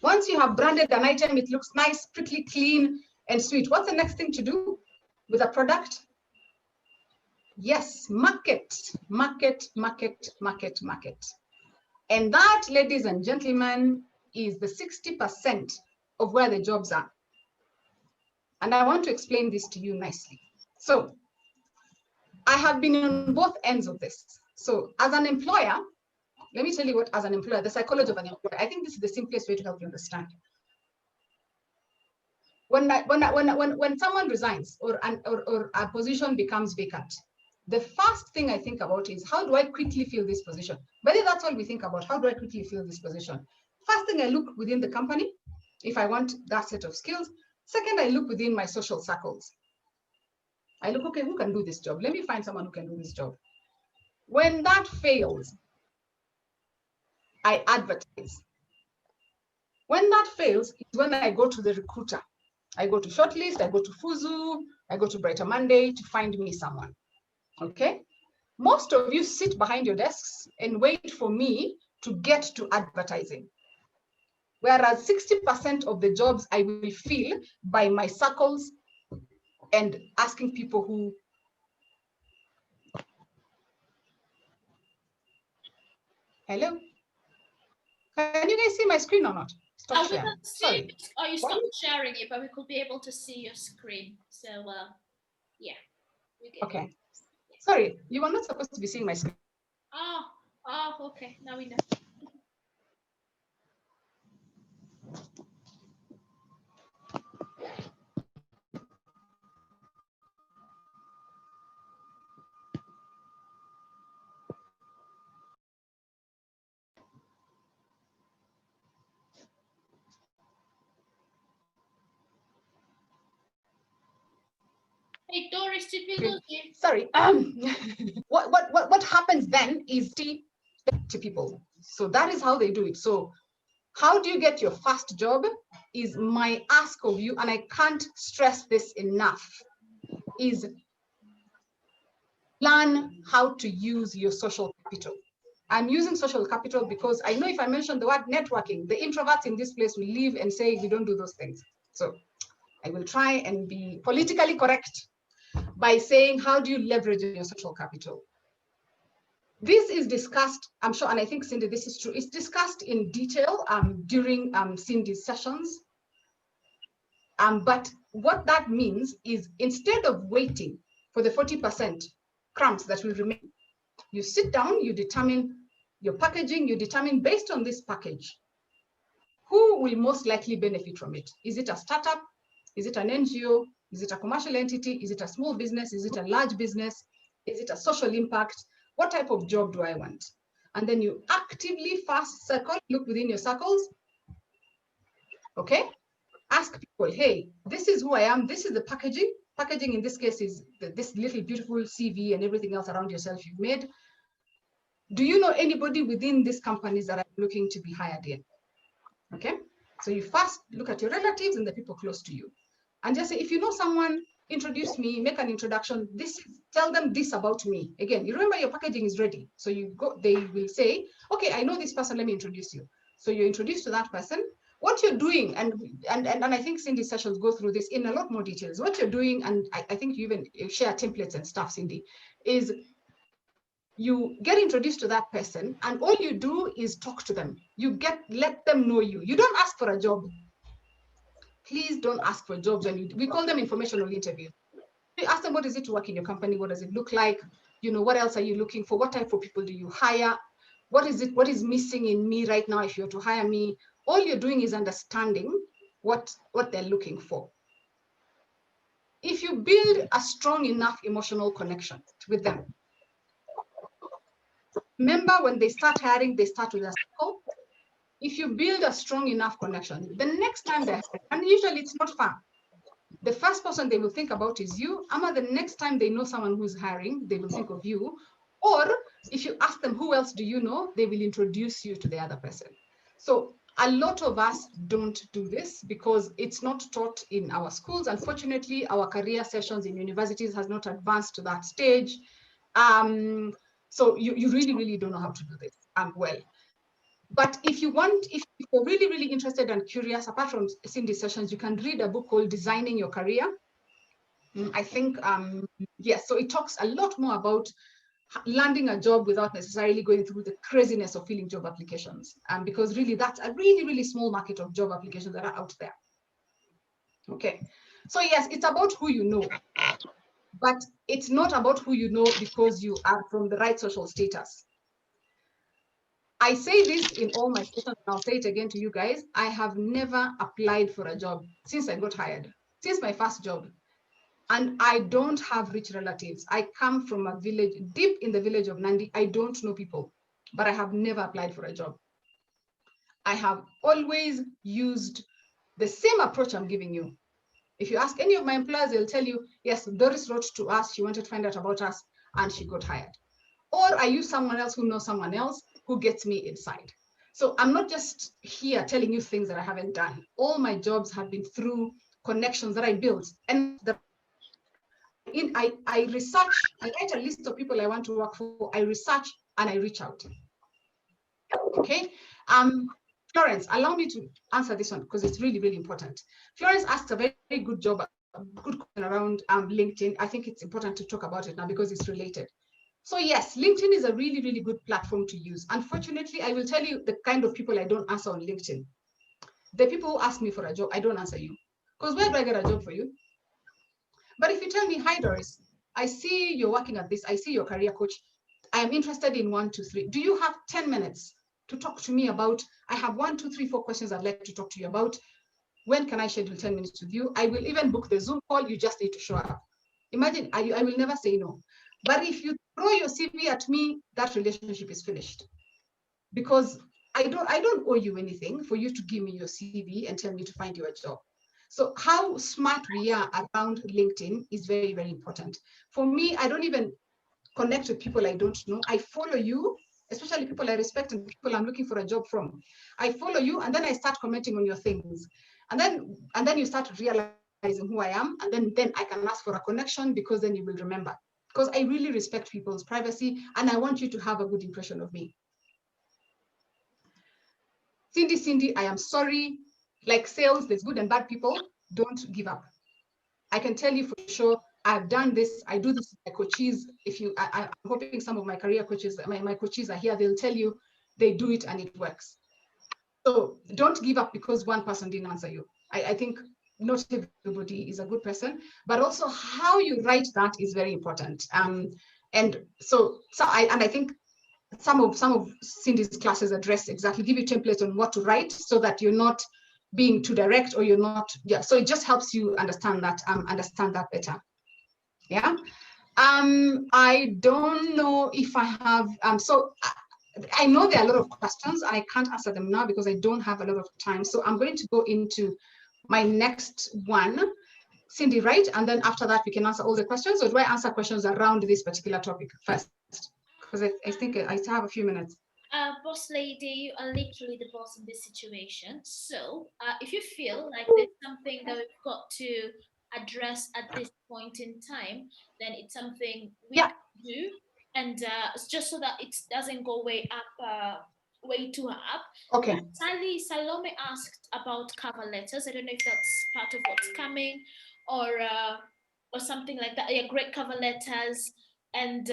Once you have branded an item, it looks nice, pretty clean and sweet. What's the next thing to do with a product? Yes, market. And that, ladies and gentlemen, is the 60% of where the jobs are. And I want to explain this to you nicely. So I have been on both ends of this. So as an employer, let me tell you what, as an employer, the psychology of an employer, I think this is the simplest way to help you understand. When someone resigns or a position becomes vacant, the first thing I think about is, how do I quickly fill this position? But that's all we think about. How do I quickly fill this position? First thing, I look within the company, if I want that set of skills. Second, I look within my social circles. I look, okay, who can do this job? Let me find someone who can do this job. When that fails, I advertise. When that fails, is when I go to the recruiter. I go to Shortlist, I go to Fuzu, I go to Brighter Monday to find me someone. Okay? Most of you sit behind your desks and wait for me to get to advertising. Whereas 60% of the jobs I will fill by my circles, and asking people who. Hello? Can you guys see my screen or not? Stop sharing. Sorry. Oh, you stopped sharing it, but we could be able to see your screen. So, yeah. Okay. Sorry, you were not supposed to be seeing my screen. Oh, okay. Now we know. Hey, Doris, did we lose you? Sorry. What happens then is to people. So that is how they do it. So how do you get your first job is my ask of you, and I can't stress this enough, is learn how to use your social capital. I'm using social capital because I know if I mention the word networking, the introverts in this place will leave and say we don't do those things. So I will try and be politically correct by saying, how do you leverage your social capital? This is discussed, I'm sure, and I think, Cindy, this is true. It's discussed in detail during Cindy's sessions. But what that means is instead of waiting for the 40% crumbs that will remain, you sit down, you determine your packaging, you determine based on this package, who will most likely benefit from it? Is it a startup? Is it an NGO? Is it a commercial entity? Is it a small business? Is it a large business? Is it a social impact? What type of job do I want? And then you actively first circle, look within your circles, okay? Ask people, hey, this is who I am. This is the packaging. Packaging in this case is this little beautiful CV and everything else around yourself you've made. Do you know anybody within these companies that are looking to be hired in? Okay, so you first look at your relatives and the people close to you, and just say, if you know someone, introduce me, make an introduction. Tell them this about me. Again, you remember your packaging is ready, so you go. They will say, okay, I know this person. Let me introduce you. So you're introduced to that person. What you're doing, and I think Cindy's sessions go through this in a lot more details. What you're doing, and I think you even share templates and stuff, Cindy, is you get introduced to that person, and all you do is talk to them. Let them know you. You don't ask for a job. Please don't ask for jobs. And we call them informational interviews. You ask them, what is it to work in your company? What does it look like? You know, what else are you looking for? What type of people do you hire? What is missing in me right now if you're to hire me? All you're doing is understanding what they're looking for. If you build a strong enough emotional connection with them, remember, when they start hiring, they start with a circle. If you build a strong enough connection, the next time they're hiring, and usually it's not far, the first person they will think about is you. Ama the next time they know someone who's hiring, they will think of you. Or if you ask them, who else do you know? They will introduce you to the other person. So a lot of us don't do this because it's not taught in our schools. Unfortunately, our career sessions in universities has not advanced to that stage. So you really, really don't know how to do this well. But if you're really, really interested and curious, apart from Cindy's sessions, you can read a book called Designing Your Career. I think, yes, so it talks a lot more about landing a job without necessarily going through the craziness of filling job applications. Because really, that's a really, really small market of job applications that are out there. Okay, so yes, it's about who you know, but it's not about who you know because you are from the right social status. I say this in all my sessions, and I'll say it again to you guys. I have never applied for a job since I got hired, since my first job. And I don't have rich relatives. I come from a village, deep in the village of Nandi. I don't know people, but I have never applied for a job. I have always used the same approach I'm giving you. If you ask any of my employers, they'll tell you, yes, Doris wrote to us, she wanted to find out about us, and she got hired. Or I use someone else who knows someone else who gets me inside. So I'm not just here telling you things that I haven't done. All my jobs have been through connections that I built. And I research, I write a list of people I want to work for, I research and I reach out. Okay. Florence, allow me to answer this one because it's really, really important. Florence asked a very, very good job good question around LinkedIn. I think it's important to talk about it now because it's related. So yes, LinkedIn is a really, really good platform to use. Unfortunately, I will tell you the kind of people I don't answer on LinkedIn. The people who ask me for a job, I don't answer you. Because where do I get a job for you? But if you tell me, hi, Doris, I see you're working at this, I see your career coach, I am interested in 1, 2, 3. Do you have 10 minutes to talk to me about, I have 1, 2, 3, 4 questions I'd like to talk to you about. When can I schedule 10 minutes with you? I will even book the Zoom call. You just need to show up. Imagine, I will never say no. But if you throw your CV at me, that relationship is finished. Because I don't owe you anything for you to give me your CV and tell me to find you a job. So how smart we are around LinkedIn is very, very important. For me, I don't even connect with people I don't know. I follow you, especially people I respect and people I'm looking for a job from. I follow you and then I start commenting on your things. And then you start realizing who I am, and then I can ask for a connection because then you will remember. Because I really respect people's privacy and I want you to have a good impression of me. Cindy, I am sorry. Like sales, there's good and bad people. Don't give up. I can tell you for sure, I've done this. I do this with my coaches. I'm hoping some of my career coaches, my coaches are here. They'll tell you they do it and it works. So don't give up because one person didn't answer you. I think not everybody is a good person, but also how you write that is very important. And I think some of Cindy's classes address exactly, give you templates on what to write so that you're not being too direct or you're not, so it just helps you understand that better. Yeah. I don't know if I have, I know there are a lot of questions and I can't answer them now because I don't have a lot of time. So I'm going to go into my next one, Cindy, right? And then after that, we can answer all the questions, or do I answer questions around this particular topic first? Because I think I still have a few minutes. Boss lady, you are literally the boss in this situation. So if you feel like there's something that we've got to address at this point in time, then it's something we can do. And just so that it doesn't go way too up. Okay. Salome asked about cover letters. I don't know if that's part of what's coming or something like that. Yeah, great cover letters. And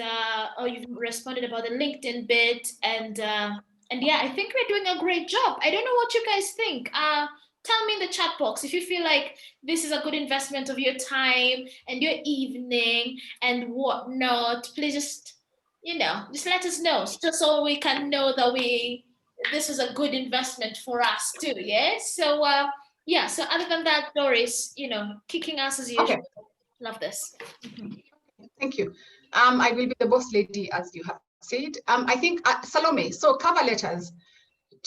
you've responded about the LinkedIn bit, and yeah, I think we're doing a great job. I don't know what you guys think. Tell me in the chat box if you feel like this is a good investment of your time and your evening and whatnot. Please just let us know, just so we can know that this is a good investment for us too. Yeah. So yeah. So other than that, Doris, kicking us as usual. Okay. Love this. Thank you. I will be the boss lady, as you have said. I think, Salome, so cover letters.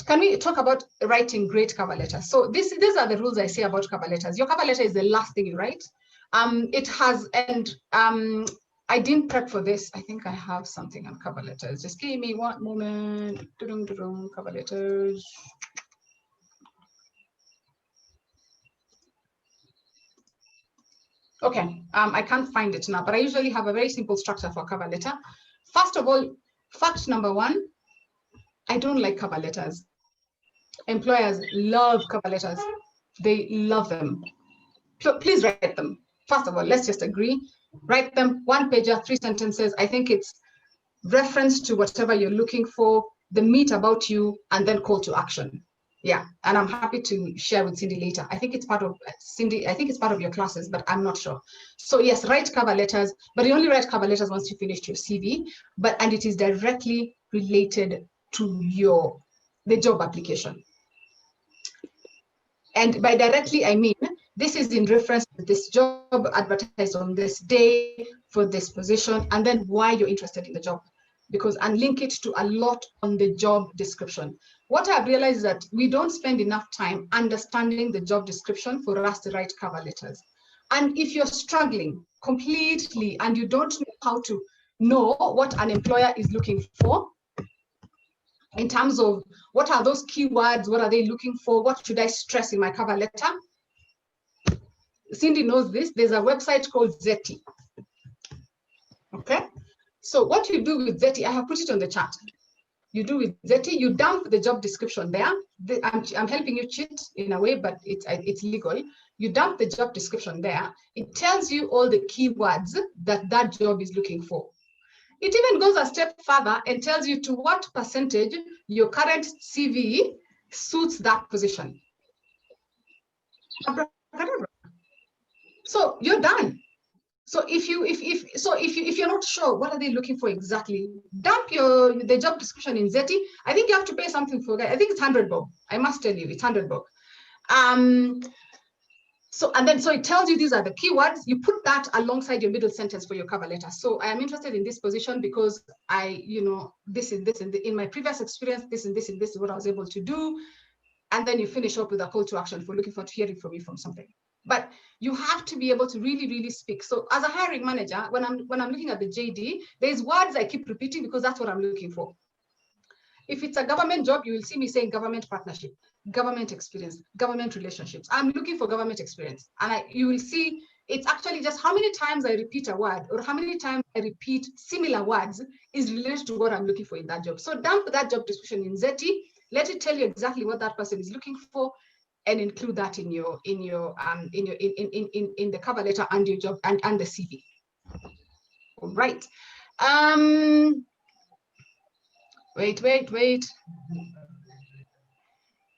Can we talk about writing great cover letters? So these are the rules I say about cover letters. Your cover letter is the last thing you write. It has, and I didn't prep for this. I think I have something on cover letters. Just give me one moment. Cover letters. Okay, I can't find it now, but I usually have a very simple structure for cover letter. First of all, fact number one, I don't like cover letters. Employers love cover letters. They love them. Please write them. First of all, let's just agree. Write them, 1-pager, 3 sentences. I think it's reference to whatever you're looking for, the meat about you, and then call to action. Yeah, and I'm happy to share with Cindy later. I think it's part of Cindy. I think it's part of your classes, but I'm not sure. So yes, write cover letters, but you only write cover letters once you finish your CV. And it is directly related to the job application. And by directly, I mean this is in reference to this job advertised on this day for this position, and then why you're interested in the job. And link it to a lot on the job description. What I've realized is that we don't spend enough time understanding the job description for us to write cover letters. And if you're struggling completely and you don't know how to know what an employer is looking for, in terms of what are those keywords, what are they looking for, what should I stress in my cover letter? Cindy knows this. There's a website called Zeti. Okay. So what you do with Zeti, I have put it on the chat. you do with Zeti, you dump the job description there. I'm helping you cheat in a way, but it's legal. You dump the job description there. It tells you all the keywords that job is looking for. It even goes a step further and tells you to what percentage your current CV suits that position. So you're done. So if you're not sure what are they looking for exactly, dump the job description in Zeti. I think you have to pay something for that. I think it's 100 bob. I must tell you, it's 100 bob. So it tells you these are the keywords. You put that alongside your middle sentence for your cover letter. So I am interested in this position because in my previous experience, this is what I was able to do. And then you finish up with a call to action for looking forward to hearing from you from something. But you have to be able to really, really speak. So as a hiring manager, when I'm looking at the JD, there's words I keep repeating because that's what I'm looking for. If it's a government job, you will see me saying government partnership, government experience, government relationships. I'm looking for government experience. And you will see it's actually just how many times I repeat a word or how many times I repeat similar words is related to what I'm looking for in that job. So dump that job description in Zeti, let it tell you exactly what that person is looking for, and include that in the cover letter and your job and the CV. All right. Wait.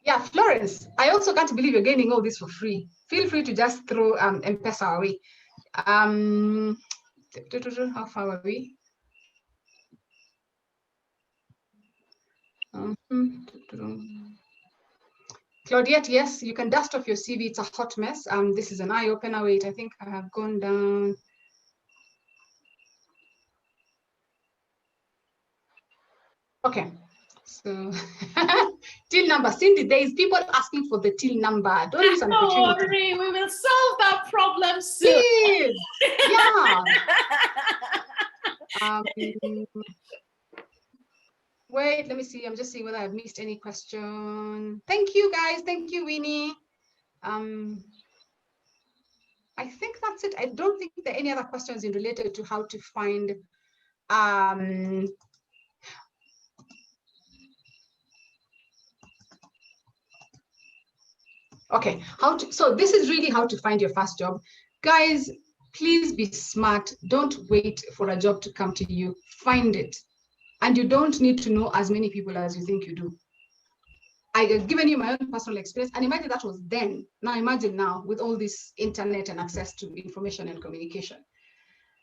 Yeah, Florence, I also can't believe you're getting all this for free. Feel free to just throw M-Pesa away. How far are we? Claudette, yes, you can dust off your CV. It's a hot mess. This is an eye opener. Wait, I think I have gone down. Okay, so till number. Cindy, there is people asking for the till number. Don't miss an opportunity. Don't worry, we will solve that problem soon. Please. Yeah. Wait, let me see. I'm just seeing whether I've missed any question. Thank you, guys. Thank you, Winnie. I think that's it. I don't think there are any other questions in related to how to find okay, so this is really how to find your first job. Guys, please be smart. Don't wait for a job to come to you. Find it. And you don't need to know as many people as you think you do. I have given you my own personal experience, and imagine that was then. Now imagine now with all this internet and access to information and communication.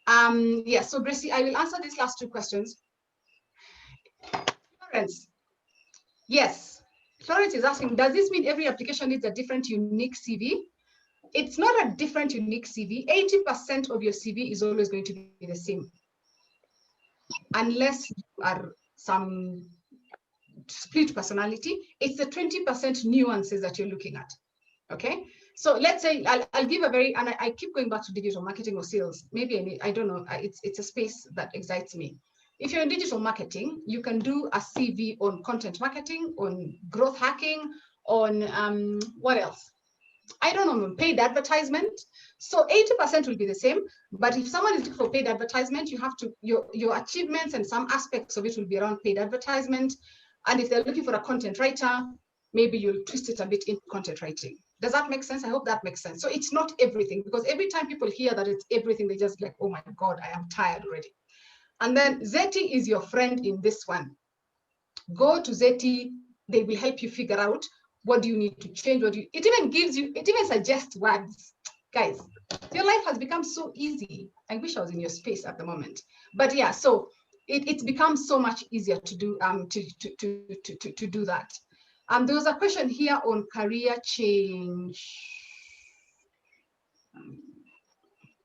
Yeah, so Gracie, I will answer these last two questions. Florence, yes. Florence is asking, does this mean every application needs a different unique CV? It's not a different unique CV. 80% of your CV is always going to be the same. Unless you are some split personality, it's the 20% nuances that you're looking at, okay? So let's say, I'll give a very, and I keep going back to digital marketing or sales. Maybe I don't know, it's a space that excites me. If you're in digital marketing, you can do a CV on content marketing, on growth hacking, on what else? I don't know, paid advertisement. So 80% will be the same, but if someone is looking for paid advertisement, you have to, your achievements and some aspects of it will be around paid advertisement. And if they're looking for a content writer, maybe you'll twist it a bit into content writing. Does that make sense? I hope that makes sense. So it's not everything, because every time people hear that it's everything, they just like, oh my God, I am tired already. And then Zeti is your friend in this one. Go to Zeti, they will help you figure out what do you need to change, it even suggests words. Guys, your life has become so easy. I wish I was in your space at the moment. But yeah, so it's become so much easier to do to do that. There was a question here on career change.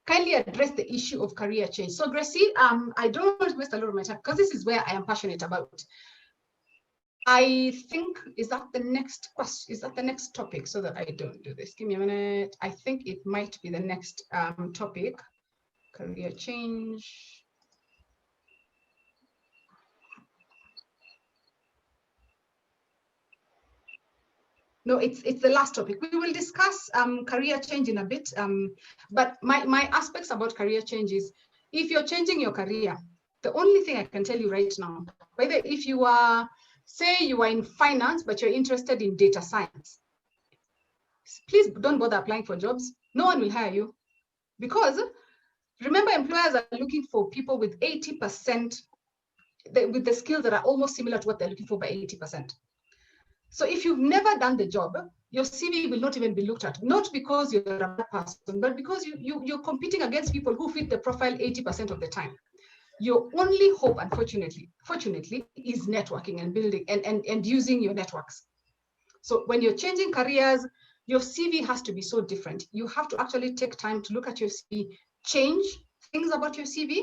Kindly address the issue of career change. So Gracie, I don't want to waste a lot of my time because this is where I am passionate about. I think, is that the next question? Is that the next topic, so that I don't do this? Give me a minute. I think it might be the next topic, career change. No, it's the last topic. We will discuss career change in a bit, but my aspects about career change is, if you're changing your career, The only thing I can tell you right now, whether if you are, say you are in finance, but you're interested in data science, please don't bother applying for jobs. No one will hire you, because remember, employers are looking for people with 80%, with the skills that are almost similar to what they're looking for by 80%. So if you've never done the job, your CV will not even be looked at, not because you're a bad person, but because you're competing against people who fit the profile 80% of the time. Your only hope, unfortunately, fortunately, is networking and building and using your networks. So when you're changing careers, your CV has to be so different. You have to actually take time to look at your CV, change things about your CV,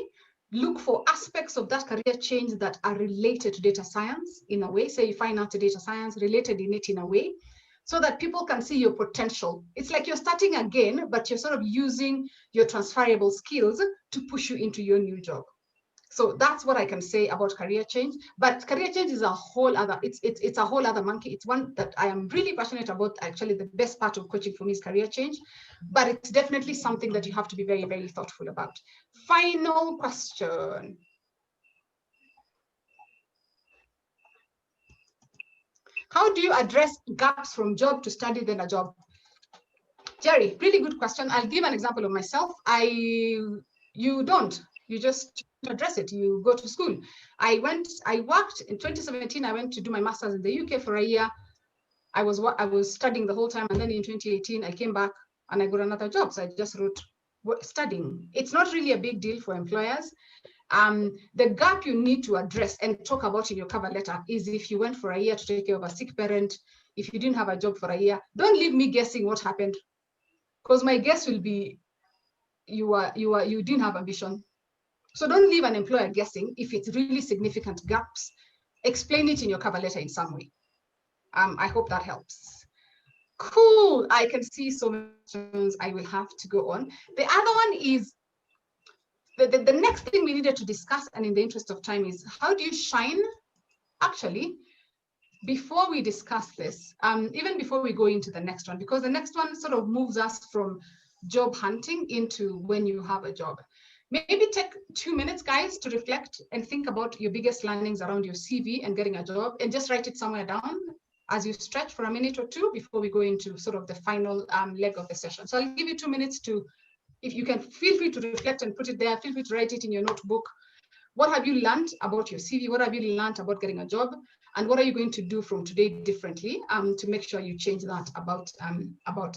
look for aspects of that career change that are related to data science in a way. Say you find out the data science related in it in a way, so that people can see your potential. It's like you're starting again, but you're sort of using your transferable skills to push you into your new job. So that's what I can say about career change. But career change is a whole other, it's a whole other monkey. It's one that I am really passionate about. Actually, the best part of coaching for me is career change, but it's definitely something that you have to be very, very thoughtful about. Final question. How do you address gaps from job to study then a job? Jerry, really good question. I'll give an example of myself. You just address it. You go to school. I worked in 2017. I went to do my master's in the UK for a year. I was studying the whole time, and then in 2018 I came back and I got another job. So I just wrote studying. It's not really a big deal for employers. The gap you need to address and talk about in your cover letter is if you went for a year to take care of a sick parent, if you didn't have a job for a year. Don't leave me guessing what happened, because my guess will be you didn't have ambition. So don't leave an employer guessing. If it's really significant gaps, explain it in your cover letter in some way. I hope that helps. Cool. I can see so many questions. I will have to go on. The other one is the next thing we needed to discuss, and in the interest of time, is how do you shine? Actually, before we discuss this, even before we go into the next one, because the next one sort of moves us from job hunting into when you have a job. Maybe take 2 minutes, guys, to reflect and think about your biggest learnings around your CV and getting a job, and just write it somewhere down as you stretch for a minute or two before we go into sort of the final leg of the session. So I'll give you 2 minutes to, if you can, feel free to reflect and put it there. Feel free to write it in your notebook. What have you learned about your CV? What have you learned about getting a job? And what are you going to do from today differently to make sure you change that about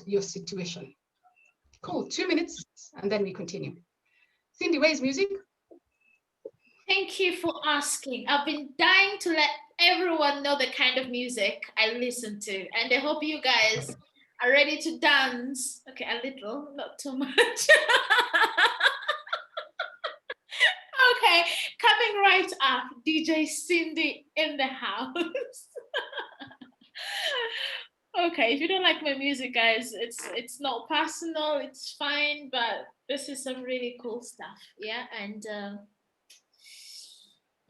your situation? Cool, 2 minutes, and then we continue. Cindy, where's music? Thank you for asking. I've been dying to let everyone know the kind of music I listen to, and I hope you guys are ready to dance. Okay, a little, not too much. Okay, coming right up, DJ Cindy in the house. Okay, if you don't like my music, guys, it's not personal, it's fine, but this is some really cool stuff, yeah, and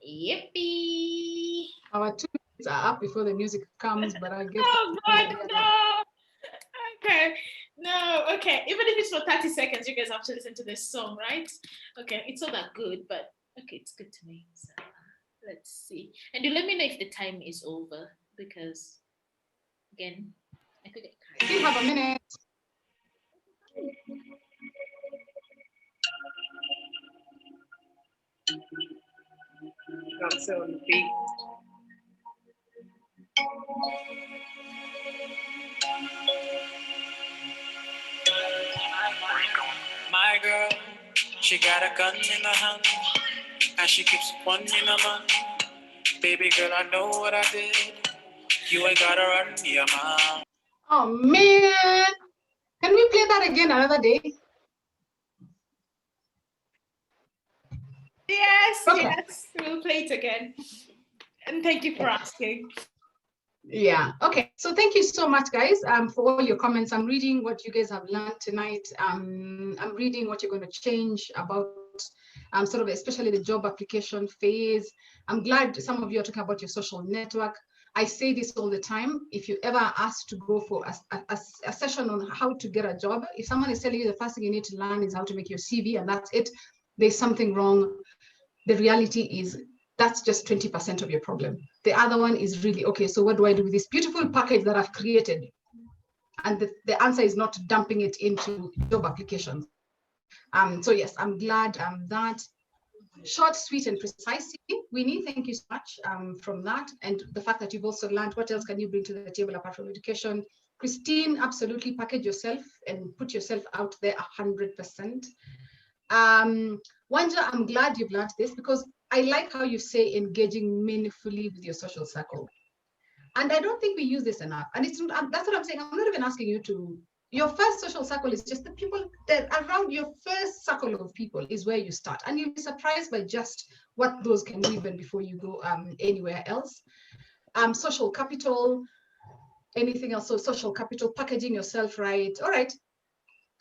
yippee. Our 2 minutes are up before the music comes, but I guess. Oh God, no. Okay, no, okay. Even if it's for 30 seconds, you guys have to listen to this song, right? Okay, it's not that good, but okay, it's good to me. So let's see. And you let me know if the time is over, because again, I could get carried. You have a minute. That's on the beat. My girl, she got a gun in her hand, and she keeps one in her man. Baby girl, I know what I did. You ain't gotta run me, man. Oh man, can we play that again another day? Yes, okay. Yes, we'll play it again. And thank you for asking. Yeah, okay. So thank you so much, guys, for all your comments. I'm reading what you guys have learned tonight. I'm reading what you're going to change about sort of especially the job application phase. I'm glad some of you are talking about your social network. I say this all the time. If you ever asked to go for a session on how to get a job, if someone is telling you the first thing you need to learn is how to make your CV and that's it, there's something wrong. the reality is that's just 20% of your problem. The other one is really, okay, so what do I do with this beautiful package that I've created? And the answer is not dumping it into job applications. So yes, I'm glad that short, sweet, and precisely. Winnie, thank you so much from that. And the fact that you've also learned what else can you bring to the table apart from education. Christine, absolutely package yourself and put yourself out there 100%. Wanja, I'm glad you've learned this because I like how you say engaging meaningfully with your social circle. And I don't think we use this enough. And it's that's what I'm saying. I'm not even asking you to, your first social circle is just the people that around your first circle of people is where you start. And you'll be surprised by just what those can do even before you go anywhere else. Social capital, anything else? So social capital, packaging yourself right. All right.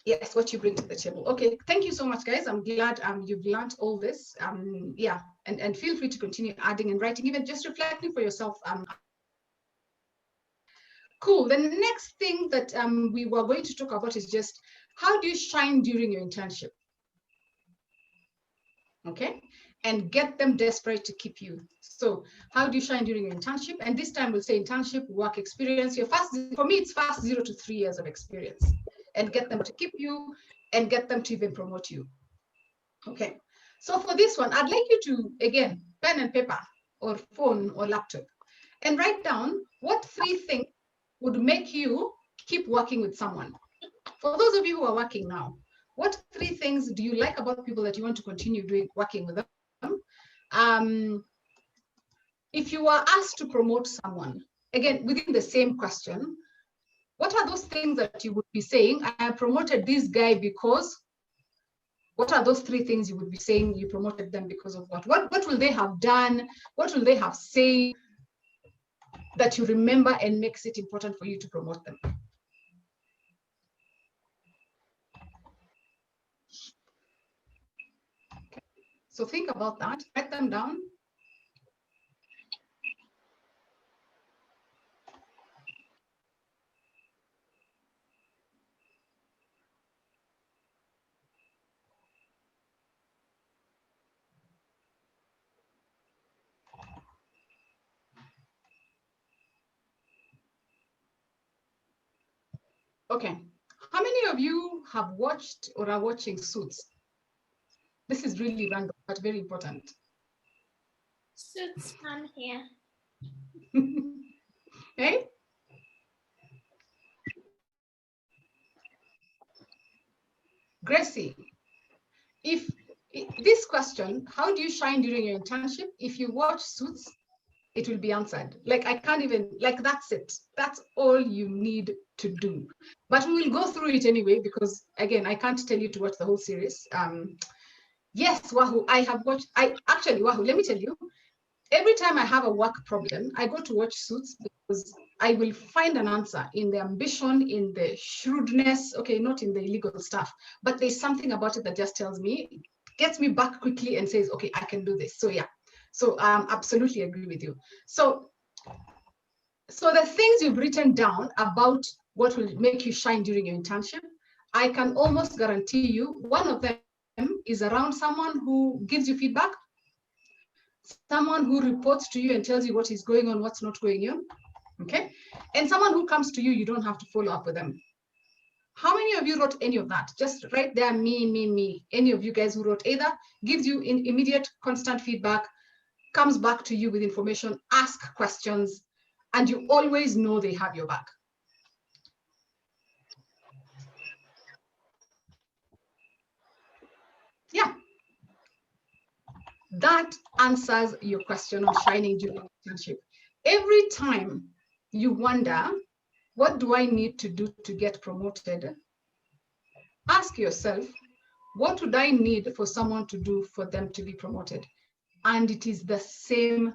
Yes, what you bring to the table. Okay, thank you so much, guys. I'm glad you've learned all this. Yeah, and feel free to continue adding and writing, even just reflecting for yourself. Cool. The next thing that we were going to talk about is just how do you shine during your internship? Okay, and get them desperate to keep you. So how do you shine during your internship? And this time we'll say internship, work experience. Your first, for me, it's first 0 to 3 years of experience. And get them to keep you and get them to even promote you. Okay, so for this one, I'd like you to, again, pen and paper or phone or laptop and write down what 3 things would make you keep working with someone. For those of you who are working now, what 3 things do you like about people that you want to continue working with them? If you are asked to promote someone, again, within the same question, what are those things that you would be saying? I promoted this guy because, what are those 3 things you would be saying you promoted them because of what? What will they have done? What will they have said that you remember and makes it important for you to promote them? Okay. So think about that, write them down. Okay, how many of you have watched or are watching Suits? This is really random, but very important. Suits, I'm here. Okay. Gracie, if this question, how do you shine during your internship? If you watch Suits, it will be answered. Like, I can't even, like, that's it. That's all you need to do. But we will go through it anyway, because again, I can't tell you to watch the whole series. Yes, Wahoo, I have watched, Wahoo, let me tell you, every time I have a work problem, I go to watch Suits because I will find an answer in the ambition, in the shrewdness, okay, not in the illegal stuff, but there's something about it that just tells me, gets me back quickly and says, okay, I can do this. So yeah. So absolutely agree with you. So the things you've written down about what will make you shine during your internship, I can almost guarantee you one of them is around someone who gives you feedback, someone who reports to you and tells you what is going on, what's not going on, okay? And someone who comes to you, you don't have to follow up with them. How many of you wrote any of that? Just right there, me. Any of you guys who wrote either, gives you immediate constant feedback, comes back to you with information, ask questions, and you always know they have your back. Yeah. That answers your question on shining during internship. Every time you wonder, what do I need to do to get promoted? Ask yourself, what would I need for someone to do for them to be promoted? And it is the same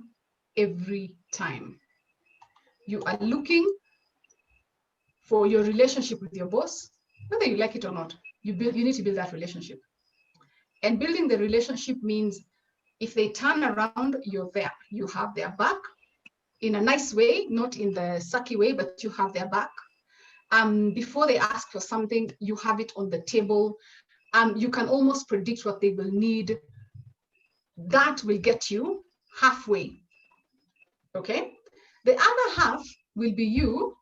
every time. You are looking for your relationship with your boss, whether you like it or not. You need to build that relationship. And building the relationship means if they turn around, you're there. You have their back in a nice way, not in the sucky way, but you have their back. Before they ask for something, you have it on the table. You can almost predict what they will need. That will get you halfway. Okay. The other half will be you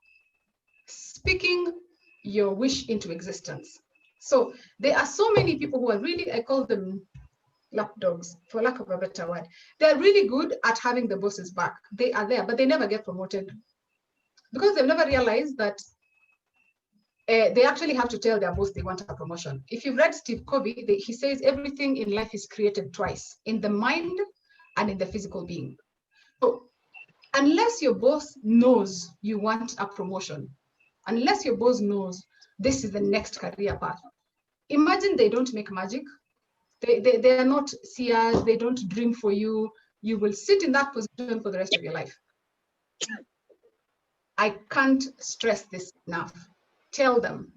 speaking your wish into existence. So there are so many people who are really, I call them lapdogs, for lack of a better word. They're really good at having the bosses back. They are there, but they never get promoted because they've never realized that they actually have to tell their boss they want a promotion. If you've read Steve Covey, he says everything in life is created twice, in the mind and in the physical being. So unless your boss knows you want a promotion, unless your boss knows this is the next career path, imagine they don't make magic. They are not seers, they don't dream for you. You will sit in that position for the rest of your life. I can't stress this enough. Tell them,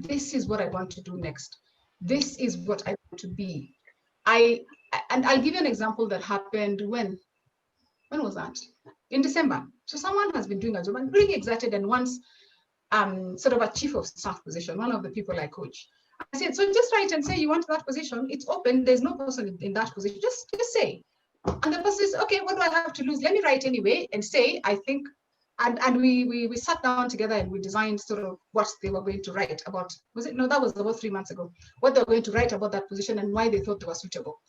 this is what I want to do next. This is what I want to be. And I'll give you an example that happened when was that? In December. So someone has been doing a job and really excited and wants sort of a chief of staff position, one of the people I coach. I said, so just write and say you want that position. It's open. There's no person in that position. Just say. And the person says, okay, what do I have to lose? Let me write anyway and say, I think, and we sat down together and we designed sort of what they were going to write about. Was it? No, that was about 3 months ago. What they were going to write about that position and why they thought they were suitable.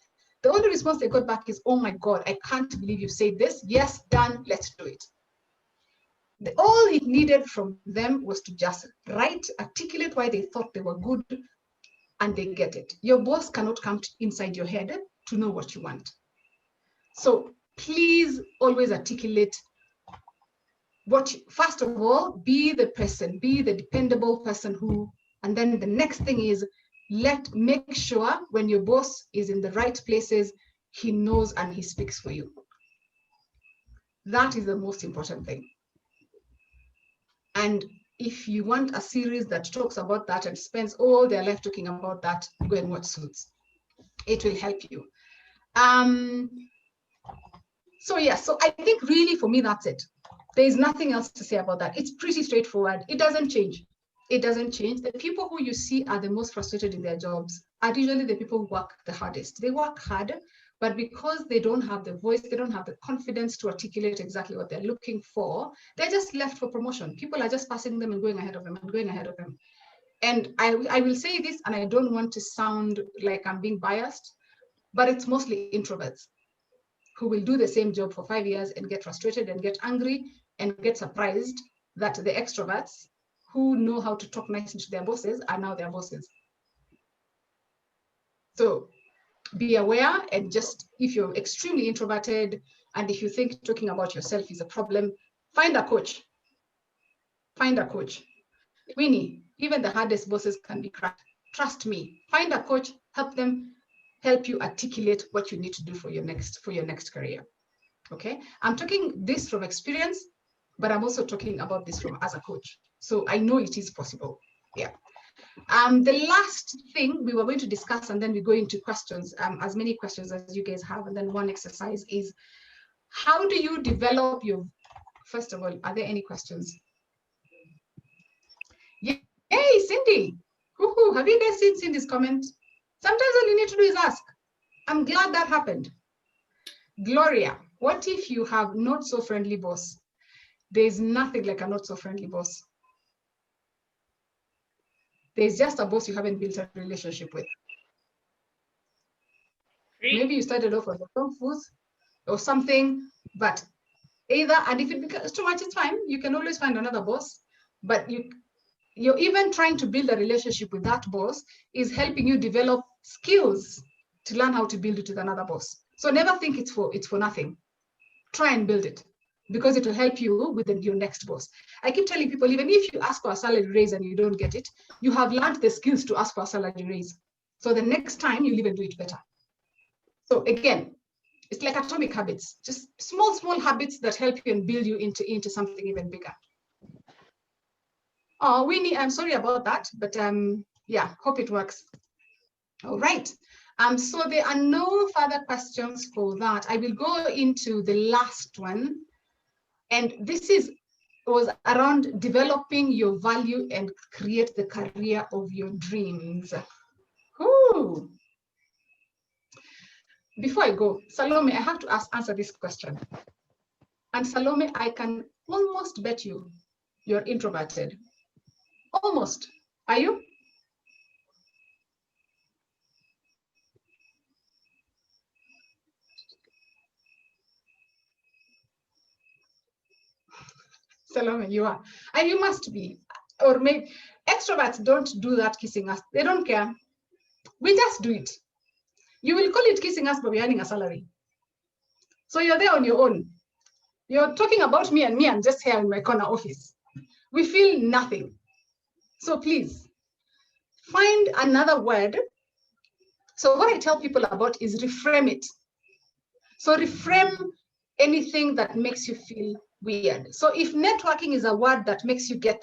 The only response they got back is, oh my God, I can't believe you said this. Yes, done, let's do it. All it needed from them was to just write, articulate why they thought they were good, and they get it. Your boss cannot come inside your head to know what you want. So please always articulate first of all, be the person, be the dependable person who, and then the next thing is make sure when your boss is in the right places, he knows and he speaks for you. That is the most important thing. And if you want a series that talks about that and spends all their life talking about that, go and watch Suits. It will help you. So I think really for me, that's it. There is nothing else to say about that. It's pretty straightforward. It doesn't change. It doesn't change. The people who you see are the most frustrated in their jobs are usually the people who work the hardest. They work hard, but because they don't have the voice, they don't have the confidence to articulate exactly what they're looking for, they're just left for promotion. People are just passing them and going ahead of them and going ahead of them. And I will say this, and I don't want to sound like I'm being biased, but it's mostly introverts who will do the same job for 5 years and get frustrated and get angry and get surprised that the extroverts who know how to talk nicely to their bosses are now their bosses. So be aware, and just if you're extremely introverted and if you think talking about yourself is a problem, find a coach. Find a coach. Winnie, even the hardest bosses can be cracked. Trust me. Find a coach, help you articulate what you need to do for your next career. Okay, I'm talking this from experience, but I'm also talking about this from as a coach. So I know it is possible. Yeah. The last thing we were going to discuss, and then we go into questions, as many questions as you guys have, and then one exercise is, how do you develop your, first of all, are there any questions? Yay, Cindy. Woohoo. Have you guys seen Cindy's comment? Sometimes all you need to do is ask. I'm glad that happened. Gloria, what if you have not so friendly boss? There's nothing like a not so friendly boss. There's just a boss you haven't built a relationship with. Maybe you started off with a wrong foot or something, but either, and if it becomes too much, it's fine. You can always find another boss, but you're even trying to build a relationship with that boss is helping you develop skills to learn how to build it with another boss. So never think it's for nothing. Try and build it, because it will help you with your next boss. I keep telling people, even if you ask for a salary raise and you don't get it, you have learned the skills to ask for a salary raise. So the next time you'll even do it better. So again, it's like atomic habits, just small habits that help you and build you into something even bigger. Oh, Winnie, I'm sorry about that, but yeah, hope it works. All right. So there are no further questions for that. I will go into the last one. And this was around developing your value and create the career of your dreams. Ooh. before I go, Salome, I have to answer this question. And Salome, I can almost bet you're introverted. Almost. Are you? Salome, you are. And you must be. Or maybe extroverts don't do that kissing us. They don't care. We just do it. You will call it kissing us, but we're earning a salary. So you're there on your own. You're talking about me, and I'm just here in my corner office. We feel nothing. So please, find another word. So what I tell people about is reframe it. So reframe anything that makes you feel weird. So if networking is a word that makes you get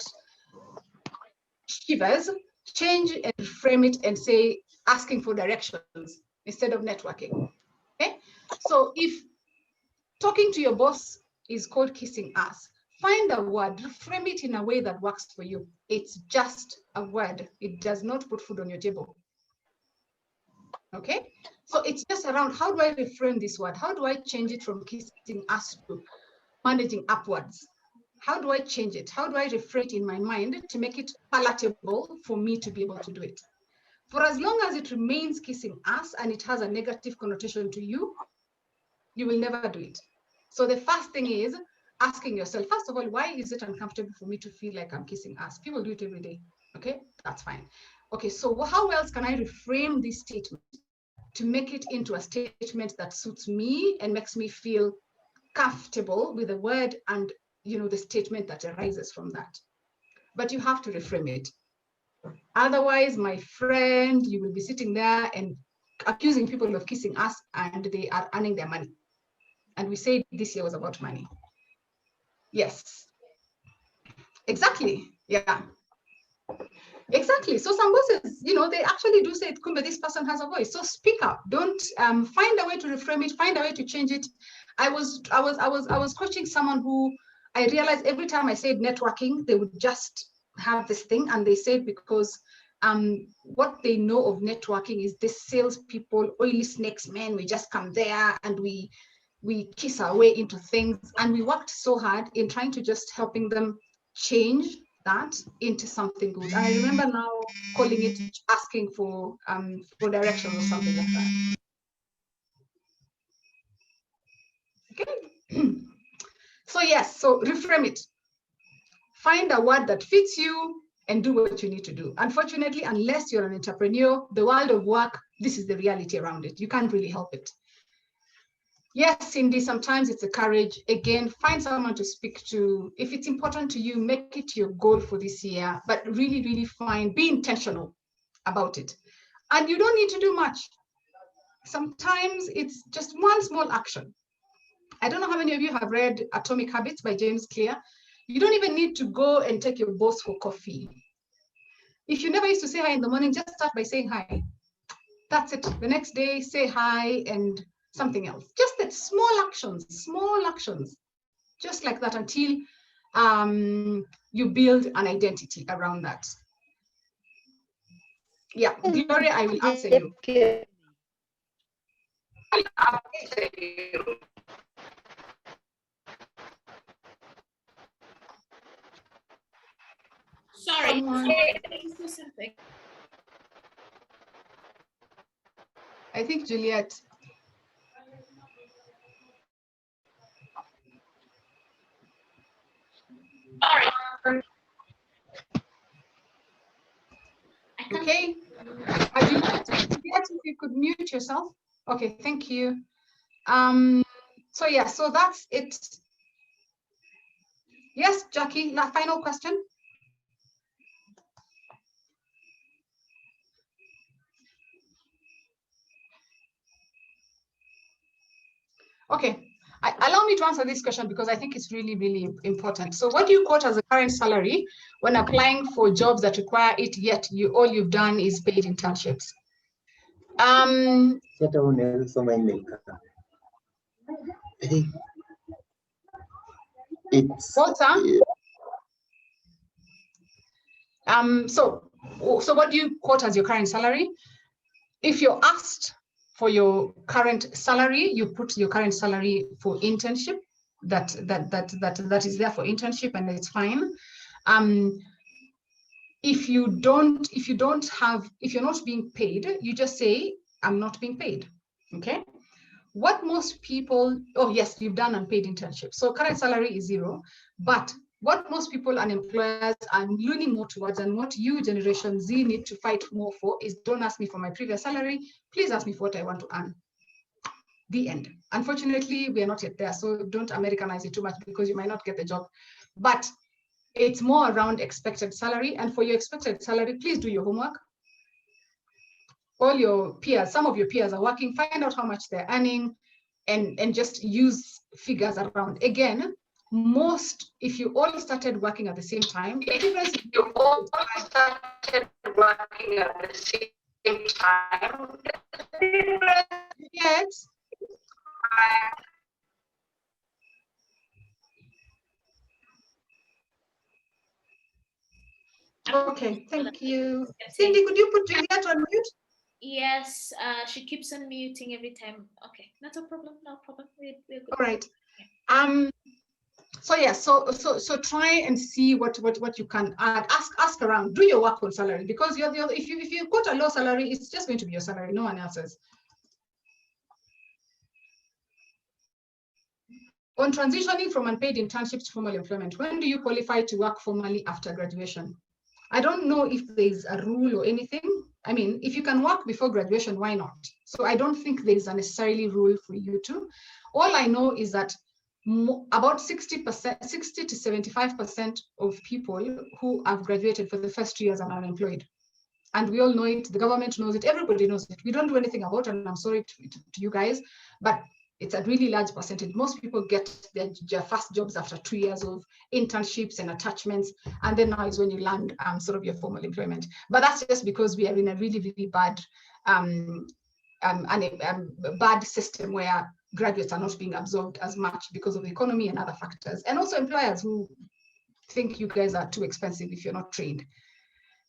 shivers, change and reframe it and say asking for directions instead of networking. Okay? So if talking to your boss is called kissing ass, find a word, reframe it in a way that works for you. It's just a word. It does not put food on your table. Okay? So it's just around, how do I reframe this word? How do I change it from kissing ass to managing upwards? How do I change it? How do I reframe it in my mind to make it palatable for me to be able to do it? For as long as it remains kissing ass and it has a negative connotation to you, you will never do it. So the first thing is asking yourself, first of all, why is it uncomfortable for me to feel like I'm kissing ass? People do it every day. Okay, that's fine. Okay, so how else can I reframe this statement to make it into a statement that suits me and makes me feel comfortable with the word and the statement that arises from that? But you have to reframe it. Otherwise, my friend, you will be sitting there and accusing people of kissing us, and they are earning their money. And we said this year was about money. Yes. Exactly. Yeah. Exactly. So some bosses, they actually do say, Kumbe, this person has a voice. So speak up. Don't find a way to reframe it, find a way to change it. I was coaching someone who I realized every time I said networking, they would just have this thing, and they said because what they know of networking is this salespeople, oily snakes, man. We just come there and we kiss our way into things, and we worked so hard in trying to just helping them change that into something good. And I remember now calling it asking for direction or something like that. Okay. So yes, so reframe it. Find a word that fits you and do what you need to do. Unfortunately, unless you're an entrepreneur, the world of work, this is the reality around it. You can't really help it. Yes, Cindy, sometimes it's a courage. Again, find someone to speak to. If it's important to you, make it your goal for this year, but really, really be intentional about it. And you don't need to do much. Sometimes it's just one small action. I don't know how many of you have read Atomic Habits by James Clear. You don't even need to go and take your boss for coffee. If you never used to say hi in the morning, just start by saying hi. That's it. The next day, say hi and something else. Just that small actions, just like that, until you build an identity around that. Yeah, Gloria, I will answer you. Sorry. I think Juliet. Sorry. Okay. Juliet, if you could mute yourself. Okay, thank you. So yeah, so that's it. Yes, Jackie, final question. Okay, allow me to answer this question because I think it's really, really important. So what do you quote as a current salary when applying for jobs that require it, yet all you've done is paid internships? It's Walter? So what do you quote as your current salary? If you're asked For your current salary, you put your current salary for internship. That is there for internship, and it's fine. If you're not being paid, you just say, I'm not being paid. Okay. What most people, oh yes, you've done unpaid internship. So current salary is 0, but what most people and employers are leaning more towards, and what you, Generation Z, need to fight more for, is don't ask me for my previous salary, please ask me for what I want to earn. The end. Unfortunately, we are not yet there, so don't Americanize it too much, because you might not get the job. But it's more around expected salary, and for your expected salary, please do your homework. All your peers, some of your peers are working, find out how much they're earning, and just use figures around. Again, if you all started working at the same time, the difference if you all started working at the same time, yes. Okay, thank you. Cindy, could you put Juliet on mute? Yes, she keeps on muting every time. Okay, not a problem, no problem. We're good. All right. So yeah, so try and see what you can add. Ask around. Do your work on salary, because if you quote a low salary, it's just going to be your salary, no one else's. On transitioning from unpaid internships to formal employment, when do you qualify to work formally after graduation? I don't know if there's a rule or anything. I mean, if you can work before graduation, why not? So I don't think there's a necessarily rule for you to. All I know is that about 60% to 75% of people who have graduated for the first 2 years are unemployed. And we all know it, the government knows it, everybody knows it. We don't do anything about it, and I'm sorry to you guys, but it's a really large percentage. Most people get their first jobs after 2 years of internships and attachments, and then now is when you land sort of your formal employment. But that's just because we are in a really, really bad bad system where graduates are not being absorbed as much because of the economy and other factors, and also employers who think you guys are too expensive if you're not trained.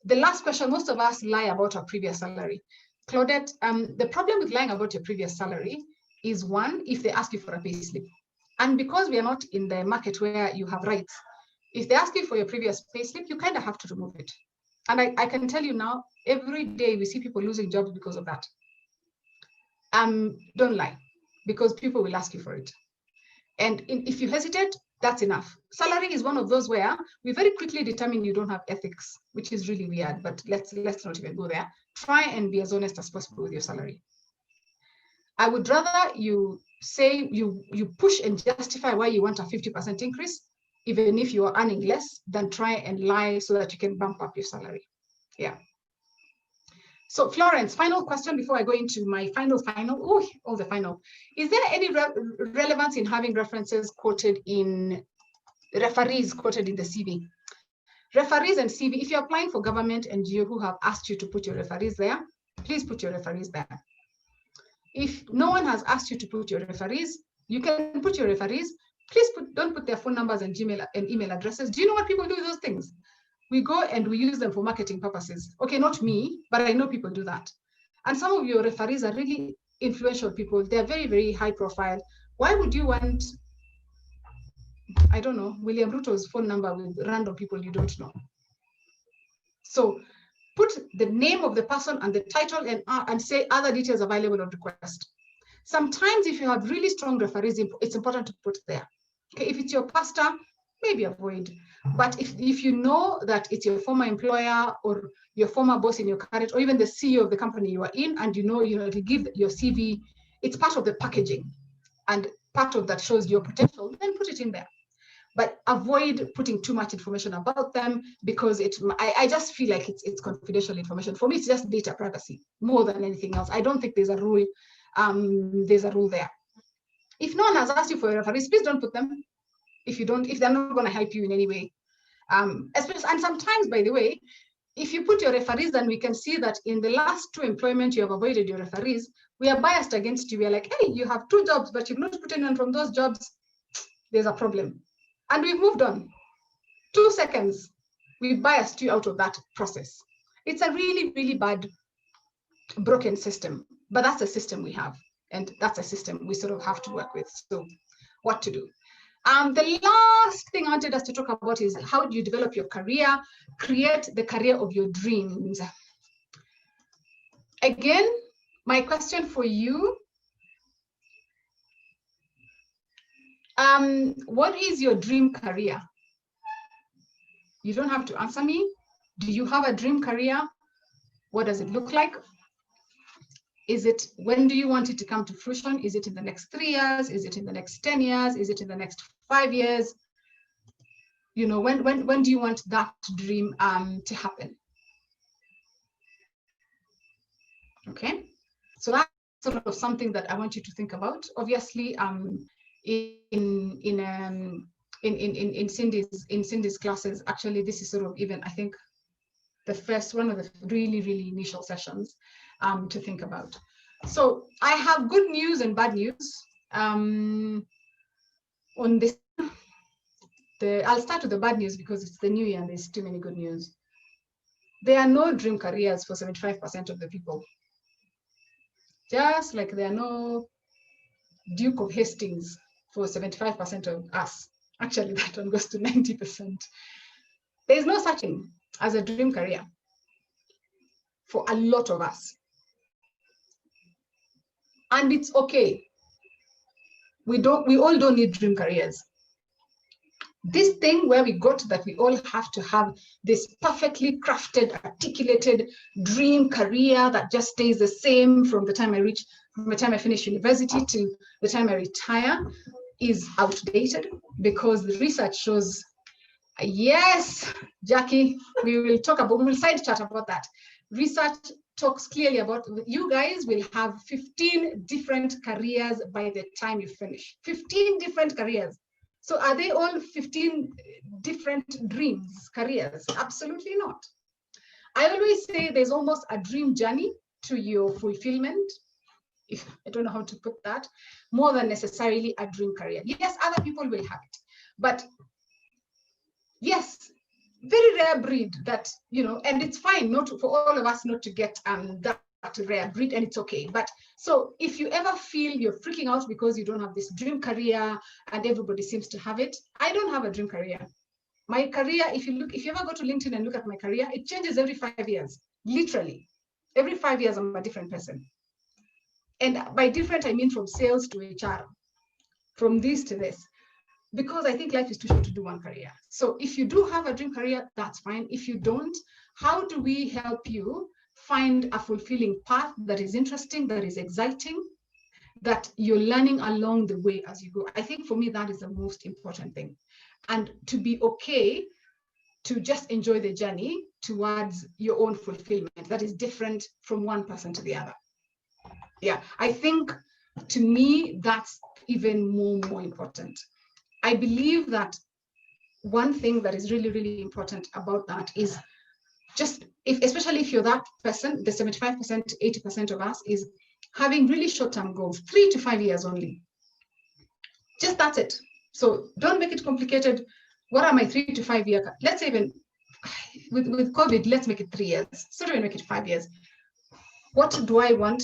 The last question, most of us lie about our previous salary. Claudette, the problem with lying about your previous salary is, one, if they ask you for a pay slip. And because we are not in the market where you have rights, if they ask you for your previous pay slip, you kind of have to remove it. And I can tell you now, every day we see people losing jobs because of that. Don't lie, because people will ask you for it. And if you hesitate, that's enough. Salary is one of those where we very quickly determine you don't have ethics, which is really weird, but let's not even go there. Try and be as honest as possible with your salary. I would rather you say you push and justify why you want a 50% increase, even if you are earning less, than try and lie so that you can bump up your salary. Yeah. So Florence, final question before I go into my final. Oh, all the final. Is there any relevance in having referees quoted in the CV? Referees and CV, if you're applying for government and you who have asked you to put your referees there, please put your referees there. If no one has asked you to put your referees, you can put your referees. Please don't put their phone numbers and Gmail and email addresses. Do you know what people do with those things? We go and we use them for marketing purposes. Okay, not me, but I know people do that. And some of your referees are really influential people. They're very, very high profile. Why would you want, I don't know, William Ruto's phone number with random people you don't know? So put the name of the person and the title and say other details available on request. Sometimes if you have really strong referees, it's important to put there. Okay, if it's your pastor, maybe avoid. But if you know that it's your former employer or your former boss in your current, or even the CEO of the company you are in, and you know to give your CV, it's part of the packaging and part of that shows your potential, then put it in there. But avoid putting too much information about them, because I just feel like it's confidential information. For me, it's just data privacy more than anything else. I don't think there's a rule. There's a rule there. If no one has asked you for referees, please don't put them. If they're not going to help you in any way. Especially, and sometimes, by the way, if you put your referees, then we can see that in the last 2 employment, you have avoided your referees. We are biased against you. We are like, hey, you have 2 jobs, but you've not put anyone from those jobs. There's a problem. And we've moved on. 2 seconds, we've biased you out of that process. It's a really, really bad broken system, but that's a system we have, and that's a system we sort of have to work with. So what to do? The last thing I wanted us to talk about is how do you develop your career, create the career of your dreams. Again, my question for you, what is your dream career? You don't have to answer me. Do you have a dream career? What does it look like? Is it, when do you want it to come to fruition? Is it in the next 3 years? Is it in the next 10 years? Is it in the next 5 years? You know, when do you want that dream to happen? Okay, so that's sort of something that I want you to think about. Obviously, in Cindy's classes, actually, this is sort of even, I think, the first one of the really initial sessions to think about. So I have good news and bad news on this. I'll start with the bad news because it's the new year and there's too many good news. There are no dream careers for 75% of the people. Just like there are no Duke of Hastings for 75% of us. Actually, that one goes to 90%. There's no such thing as a dream career for a lot of us. And it's okay. We all don't need dream careers. This thing where we got that we all have to have this perfectly crafted, articulated dream career that just stays the same from the time I finish university to the time I retire is outdated, because the research shows, yes, Jackie, we will side chat about that. Research talks clearly about, you guys will have 15 different careers by the time you finish. 15 different careers. So are they all 15 different dreams, careers? Absolutely not. I always say there's almost a dream journey to your fulfillment, if I don't know how to put that, more than necessarily a dream career. Yes, other people will have it, but yes, very rare breed that, you know, and it's fine not for all of us not to get that rare breed, and it's okay. But so if you ever feel you're freaking out because you don't have this dream career and everybody seems to have it, I don't have a dream career. My career, if you ever go to LinkedIn and look at my career, it changes every 5 years, literally. Every 5 years, I'm a different person. And by different, I mean from sales to HR, from this to this, because I think life is too short to do one career. So if you do have a dream career, that's fine. If you don't, how do we help you find a fulfilling path that is interesting, that is exciting, that you're learning along the way as you go? I think for me, that is the most important thing. And to be okay to just enjoy the journey towards your own fulfillment that is different from one person to the other. Yeah, I think to me, that's even more important. I believe that one thing that is really important about that is just, especially if you're that person, the 75%, 80% of us, is having really short-term goals, 3 to 5 years only. Just that's it. So don't make it complicated. What are my 3 to 5 year? Let's say even with COVID, let's make it 3 years. So don't make it 5 years. What do I want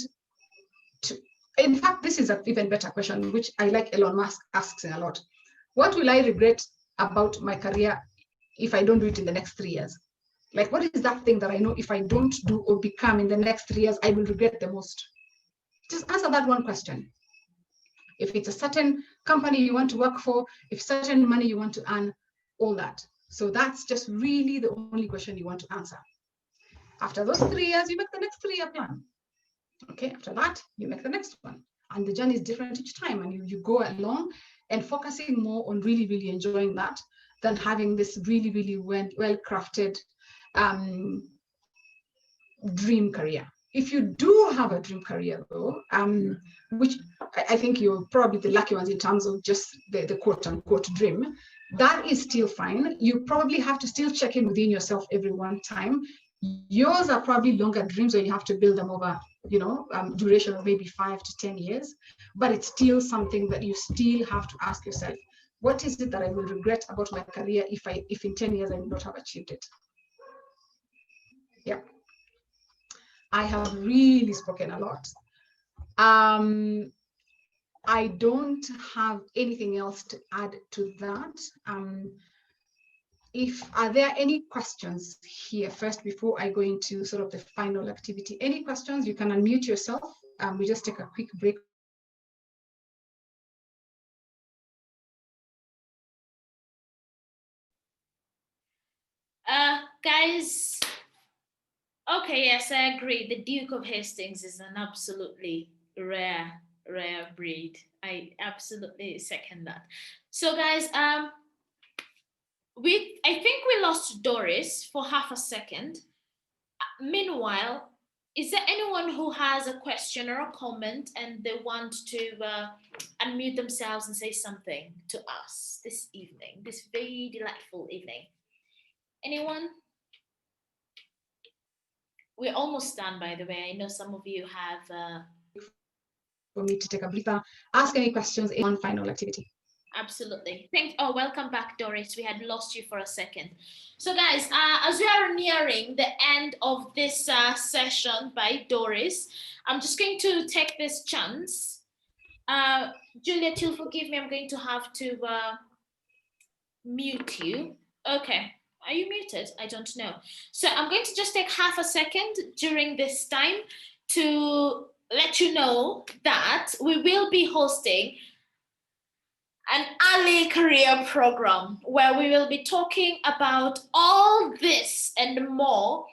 to? In fact, this is an even better question, which I like Elon Musk asks a lot. What will I regret about my career if I don't do it in the next 3 years? Like, what is that thing that I know if I don't do or become in the next 3 years, I will regret the most? Just answer that one question. If it's a certain company you want to work for, if certain money you want to earn, all that. So that's just really the only question you want to answer. After those 3 years, you make the next 3-year plan. Okay, after that, you make the next one. And the journey is different each time, and you go along and focusing more on really enjoying that than having this really well-crafted dream career. If you do have a dream career though, which I think you're probably the lucky ones in terms of just the quote-unquote dream, that is still fine. You probably have to still check in within yourself every one time. Yours are probably longer dreams where you have to build them over, duration of maybe 5 to 10 years, but it's still something that you still have to ask yourself, what is it that I will regret about my career if in 10 years I will not have achieved it? Yeah. I have really spoken a lot. I don't have anything else to add to that. Are there any questions here first before I go into sort of the final activity? Any questions? You can unmute yourself. We just take a quick break. Guys, okay, yes, I agree. The Duke of Hastings is an absolutely rare breed. I absolutely second that. So guys, I think we lost Doris for half a second. Meanwhile, is there anyone who has a question or a comment and they want to unmute themselves and say something to us this evening, this very delightful evening? Anyone? We're almost done, by the way. I know some of you have... For me to take a breather, ask any questions in one final activity. Absolutely. Welcome back, Doris. We had lost you for a second. So guys, as we are nearing the end of this session by Doris, I'm just going to take this chance. Juliet, you'll forgive me. I'm going to have to mute you. Okay. Are you muted? I don't know. So I'm going to just take half a second during this time to let you know that we will be hosting an early career program where we will be talking about all this and more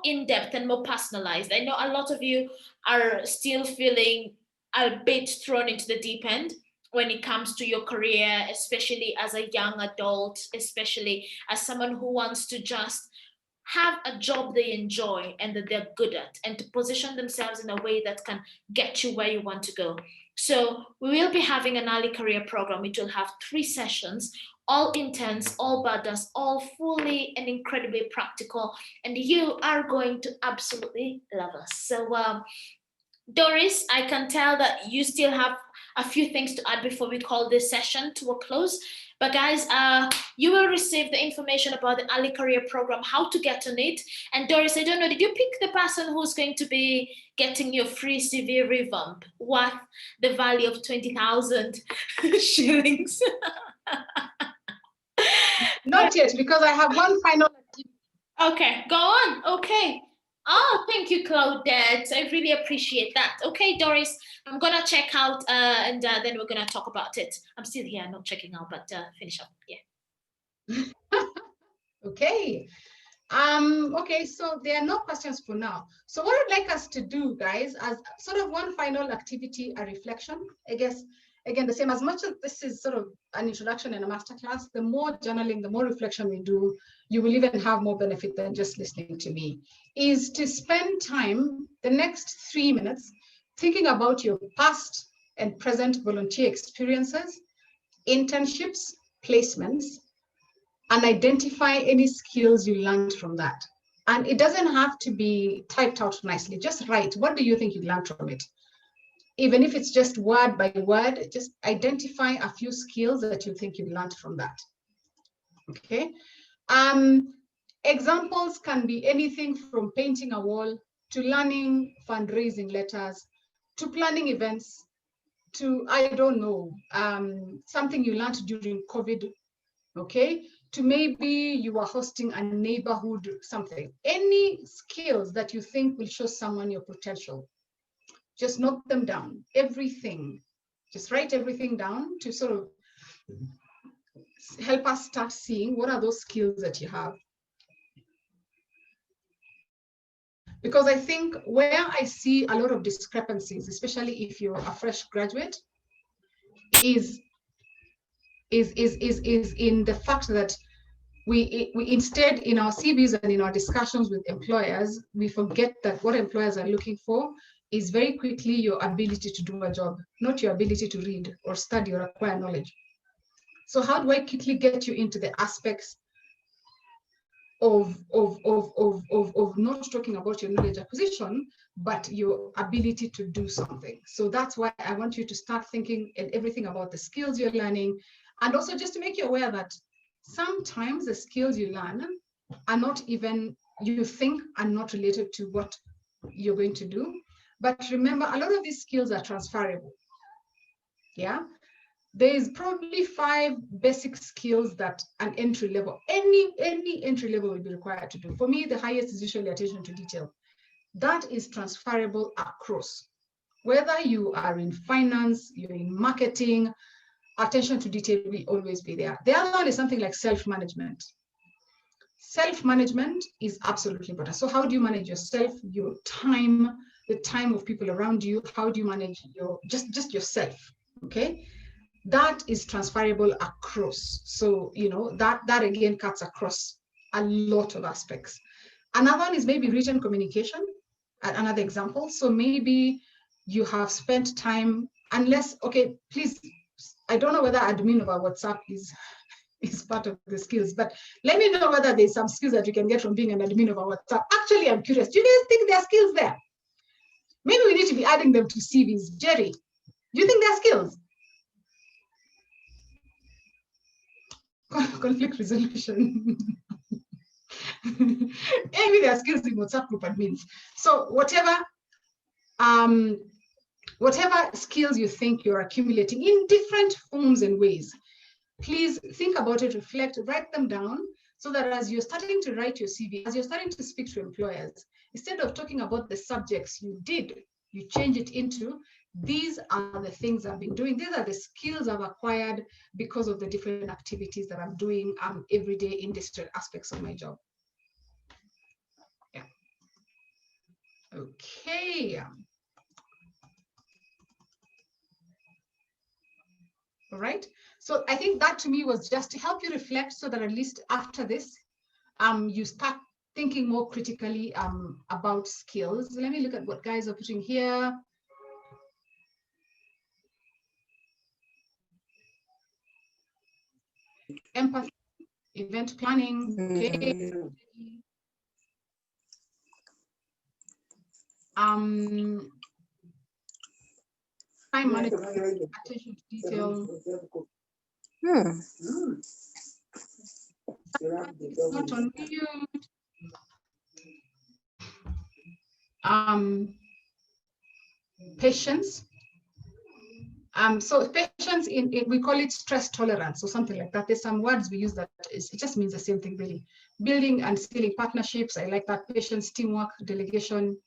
in-depth and more personalized. I know a lot of you are still feeling a bit thrown into the deep end when it comes to your career, especially as a young adult, especially as someone who wants to just have a job they enjoy and that they're good at, and to position themselves in a way that can get you where you want to go. So we will be having an early career program, which will have 3 sessions, all intense, all badass, all fully and incredibly practical, and you are going to absolutely love us. So Doris, I can tell that you still have a few things to add before we call this session to a close. But guys, you will receive the information about the early career program, how to get on it. And Doris, I don't know, did you pick the person who's going to be getting your free CV revamp worth the value of 20,000 shillings? Not yet, because I have one final activity. Okay, go on. Okay. Oh, thank you, Claudette. I really appreciate that. Okay, Doris, I'm going to check out and then we're going to talk about it. I'm still here, not checking out, but finish up. Yeah. Okay. Okay, so there are no questions for now. So what I'd like us to do, guys, as sort of one final activity, a reflection, I guess, again, the same, as much as this is sort of an introduction and a masterclass, the more journaling, the more reflection we do, you will even have more benefit than just listening to me, is to spend time, the next 3 minutes, thinking about your past and present volunteer experiences, internships, placements, and identify any skills you learned from that. And it doesn't have to be typed out nicely, just write, what do you think you learned from it? Even if it's just word by word, just identify a few skills that you think you learned from that. Okay. Examples can be anything from painting a wall to learning fundraising letters, to planning events, to, I don't know, something you learned during COVID, okay? To maybe you are hosting a neighborhood something. Any skills that you think will show someone your potential. Just note them down, everything. Just write everything down to sort of help us start seeing what are those skills that you have. Because I think where I see a lot of discrepancies, especially if you're a fresh graduate, is in the fact that we instead, in our CVs and in our discussions with employers, we forget that what employers are looking for is very quickly your ability to do a job, not your ability to read or study or acquire knowledge. So how do I quickly get you into the aspects of not talking about your knowledge acquisition, but your ability to do something? So that's why I want you to start thinking and everything about the skills you're learning, and also just to make you aware that sometimes the skills you learn are not even, you think are not related to what you're going to do. But remember, a lot of these skills are transferable. Yeah. There is probably 5 basic skills that an entry level, any entry level will be required to do. For me, the highest is usually attention to detail. That is transferable across. Whether you are in finance, you're in marketing, attention to detail will always be there. The other one is something like self-management. Self-management is absolutely important. So how do you manage yourself, your time, the time of people around you? How do you manage your just yourself? Okay, that is transferable across. So that again cuts across a lot of aspects. Another one is maybe written communication. Another example. So maybe you have spent time, unless, okay, please, I don't know whether admin of our WhatsApp is part of the skills, but let me know whether there's some skills that you can get from being an admin of our WhatsApp. Actually, I'm curious. Do you guys think there are skills there? Maybe we need to be adding them to CVs. Jerry, do you think there are skills? Conflict resolution. Maybe there are skills in WhatsApp group admins. So whatever skills you think you're accumulating in different forms and ways, please think about it, reflect, write them down, so that as you're starting to write your CV, as you're starting to speak to employers, instead of talking about the subjects you did, you change it into, these are the things I've been doing. These are the skills I've acquired because of the different activities that I'm doing every day in different aspects of my job. Yeah. Okay. All right. So I think that to me was just to help you reflect, so that at least after this, you start thinking more critically about skills. Let me look at what guys are putting here. Empathy, event planning, okay. Time management, attention to detail. It's not on mute. Patience. So patience, we call it stress tolerance or something like that. There's some words we use that it just means the same thing, really. Building and scaling partnerships. I like that. Patience, teamwork, delegation.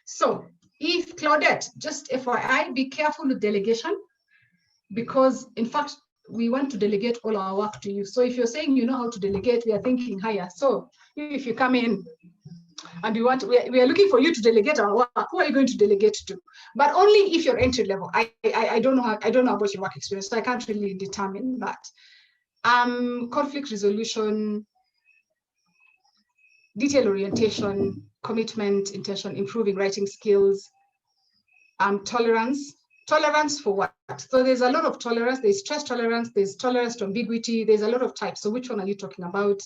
So if Claudette, just FYI, be careful with delegation, because in fact, we want to delegate all our work to you. So if you're saying you know how to delegate, we are thinking higher. So if you come in and we are looking for you to delegate our work, who are you going to delegate to? But only if you're entry level. I don't know about your work experience, so I can't really determine that. Conflict resolution, detail orientation, commitment, intention, improving writing skills, tolerance. Tolerance for what? So there's a lot of tolerance. There's stress tolerance, there's tolerance to ambiguity, there's a lot of types. So which one are you talking about?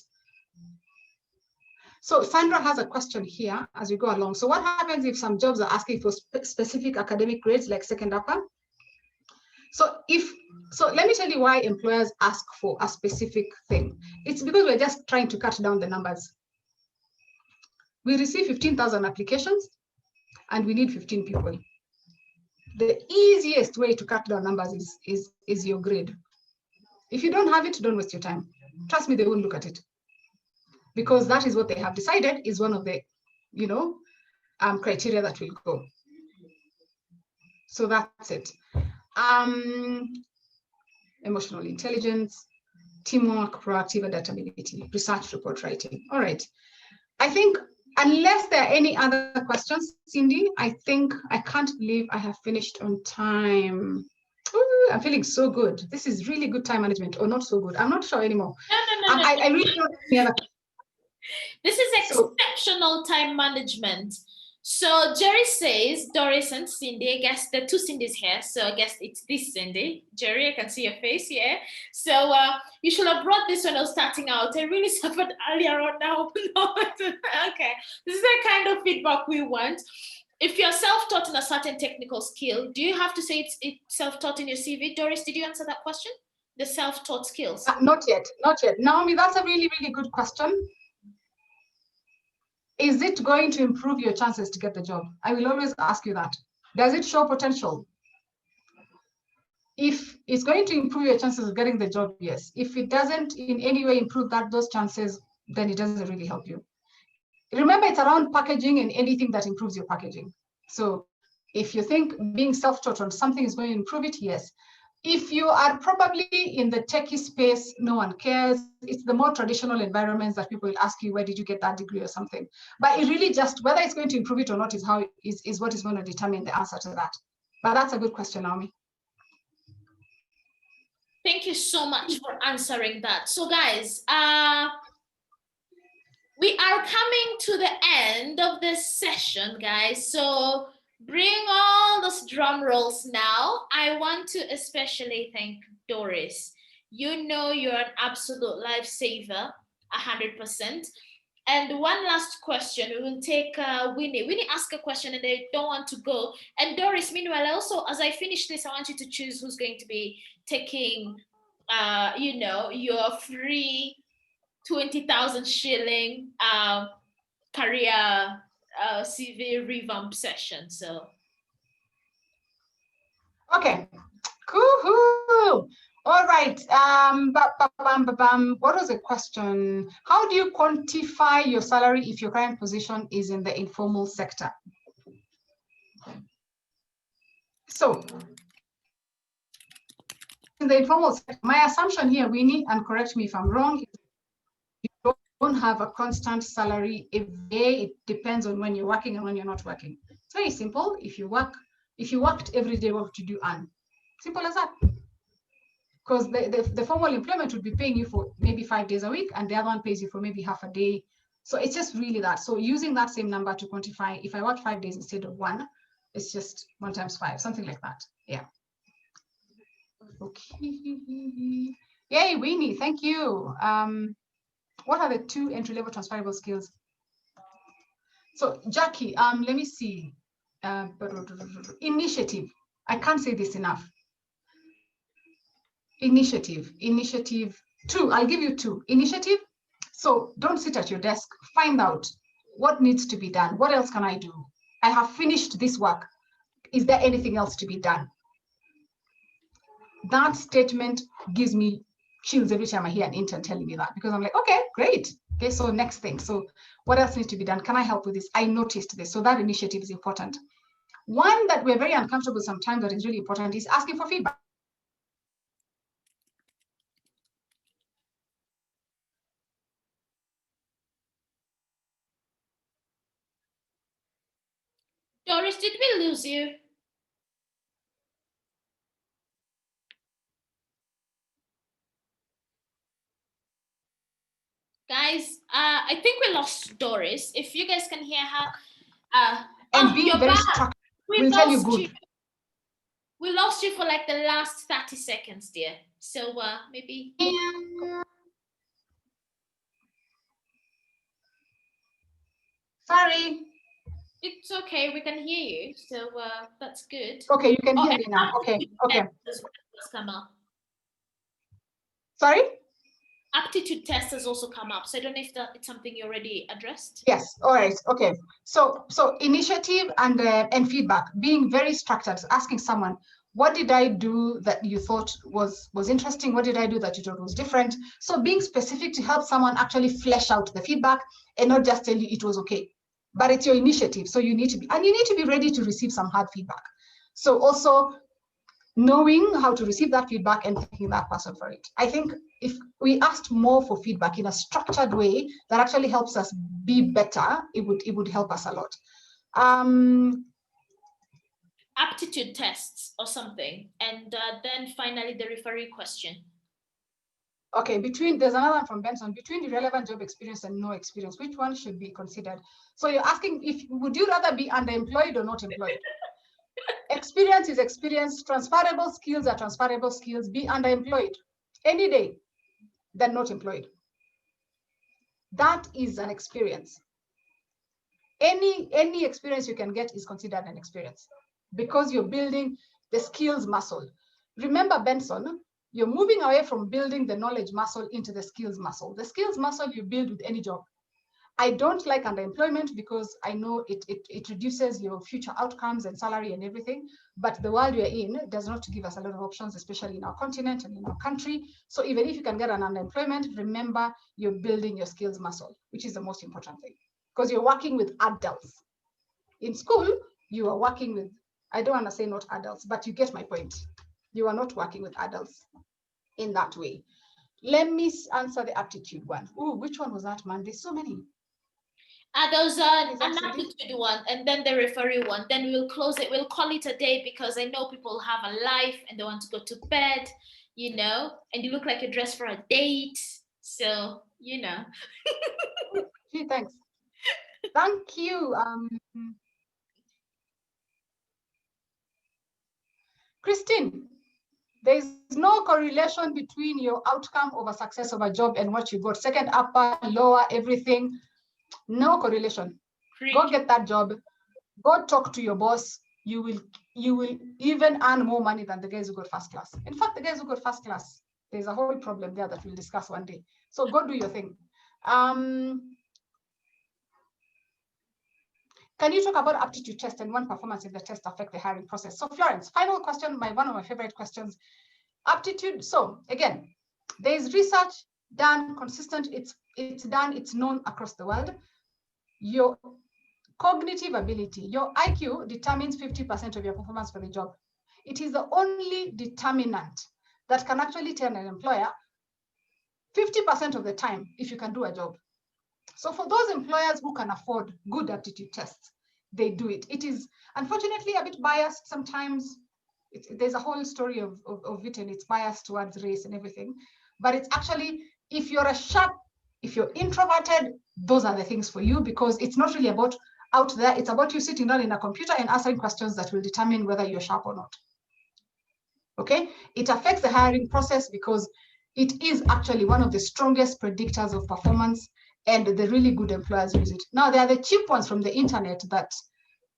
So Sandra has a question here as we go along. So what happens if some jobs are asking for specific academic grades like second upper? So let me tell you why employers ask for a specific thing. It's because we're just trying to cut down the numbers. We receive 15,000 applications and we need 15 people. The easiest way to cut down numbers is your grade. If you don't have it, don't waste your time. Trust me, they won't look at it, because that is what they have decided is one of the, criteria that will go. So that's it. Emotional intelligence, teamwork, proactive adaptability, research report writing. All right. I think, unless there are any other questions, Cindy, I think I can't believe I have finished on time. Ooh, I'm feeling so good. This is really good time management, or not so good. I'm not sure anymore. No. I really don't have. This is exceptional time management. So Jerry says, Doris and Cindy, I guess there are two Cindy's here. So I guess it's this Cindy. Jerry, I can see your face, yeah. So you should have brought this when I was starting out. I really suffered earlier on now. Okay, this is the kind of feedback we want. If you're self-taught in a certain technical skill, do you have to say it's self-taught in your CV? Doris, did you answer that question? The self-taught skills? Not yet. Naomi, that's a really, really good question. is it going to improve your chances to get the job? I will always ask you that. Does it show potential? If it's going to improve your chances of getting the job, yes. If it doesn't in any way improve those chances, then it doesn't really help you. Remember, it's around packaging and anything that improves your packaging. So if you think being self-taught on something is going to improve it, yes. If you are probably in the techie space, no one cares. It's the more traditional environments that people will ask you, where did you get that degree or something? But it really just, whether it's going to improve it or not is what is going to determine the answer to that. But that's a good question, Naomi. Thank you so much for answering that. So guys, we are coming to the end of this session, guys. So bring all those drum rolls now. I want to especially thank Doris. You know you're an absolute lifesaver, 100%. And one last question, we will take Winnie. Winnie asked a question and they don't want to go. And Doris, meanwhile, also, as I finish this, I want you to choose who's going to be taking, you know, your free 20,000 shilling career CV revamp session. So. Okay, cool. All right. What was the question? How do you quantify your salary if your current position is in the informal sector? So, in the informal sector, my assumption here, Winnie, and correct me if I'm wrong, you don't have a constant salary every day. It depends on when you're working and when you're not working. It's very simple. If you worked every day, what would you do? Earn? Simple as that. Because the formal employment would be paying you for maybe 5 days a week, and the other one pays you for maybe half a day. So it's just really that. So using that same number to quantify, if I work 5 days instead of 1, it's just 1 times 5, something like that. Yeah. Okay. Yay, Winnie, thank you. What are the 2 entry-level transferable skills? So Jackie, let me see. Initiative. I can't say this enough. Initiative 2. I'll give you 2. Initiative. So don't sit at your desk. Find out what needs to be done. What else can I do? I have finished this work. Is there anything else to be done? That statement gives me chills every time I hear an intern telling me that, because I'm like, okay, great. Okay, so next thing. So what else needs to be done? Can I help with this? I noticed this. So that initiative is important. One that we're very uncomfortable sometimes that is really important is asking for feedback. Doris, did we lose you? Guys, I think we lost Doris. If you guys can hear her, and being very structured will tell you good. We lost you for like the last 30 seconds, dear. So maybe. Sorry. It's okay. We can hear you. So that's good. Okay, you can hear me now. Okay. Come up. Sorry? Aptitude test has also come up. So I don't know if it's something you already addressed. Yes. All right. Okay. So initiative and feedback, being very structured, asking someone, what did I do that you thought was interesting? What did I do that you thought was different? So being specific to help someone actually flesh out the feedback and not just tell you it was okay. But it's your initiative. So you need to be ready to receive some hard feedback. So also knowing how to receive that feedback and thanking that person for it. I think if we asked more for feedback in a structured way that actually helps us be better, it would help us a lot. Aptitude tests or something, and then finally the referee question. Okay, there's another one from Benson. Between the relevant job experience and no experience, which one should be considered? So you're asking, would you rather be underemployed or not employed? Experience is experience. Transferable skills are transferable skills. Be underemployed any day than not employed. That is an experience. Any experience you can get is considered an experience because you're building the skills muscle. Remember, Benson, you're moving away from building the knowledge muscle into the skills muscle. The skills muscle you build with any job. I don't like underemployment because I know it reduces your future outcomes and salary and everything. But the world we're in does not give us a lot of options, especially in our continent and in our country. So even if you can get an unemployment, remember you're building your skills muscle, which is the most important thing, because you're working with adults. In school, you are working with, I don't want to say not adults, but you get my point. You are not working with adults in that way. Let me answer the aptitude one. Oh, which one was that, man? There's so many. There's an aptitude one, and then the referee one. Then we'll close it. We'll call it a day, because I know people have a life and they want to go to bed, you know, and you look like you're dressed for a date. So, you know. Gee, thanks. Thank you. Christine, there's no correlation between your outcome of a success of a job and what you got. Second, upper, lower, everything. No correlation. Go get that job. Go talk to your boss. You will even earn more money than the guys who got first class. In fact, the guys who got first class, there's a whole problem there that we'll discuss one day. So go do your thing. Can you talk about aptitude test and when performance in the test affect the hiring process? So Florence, final question, one of my favorite questions. Aptitude. So again, there is research done, consistent. It's done. It's known across the world. Your cognitive ability, your IQ determines 50% of your performance for the job. It is the only determinant that can actually tell an employer 50% of the time if you can do a job. So for those employers who can afford good aptitude tests, they do it. It is unfortunately a bit biased sometimes. There's a whole story of it, and it's biased towards race and everything. But it's actually, if you're if you're introverted, those are the things for you, because it's not really about out there. It's about you sitting down in a computer and answering questions that will determine whether you're sharp or not. Okay? It affects the hiring process because it is actually one of the strongest predictors of performance, and the really good employers use it. Now, there are the cheap ones from the internet that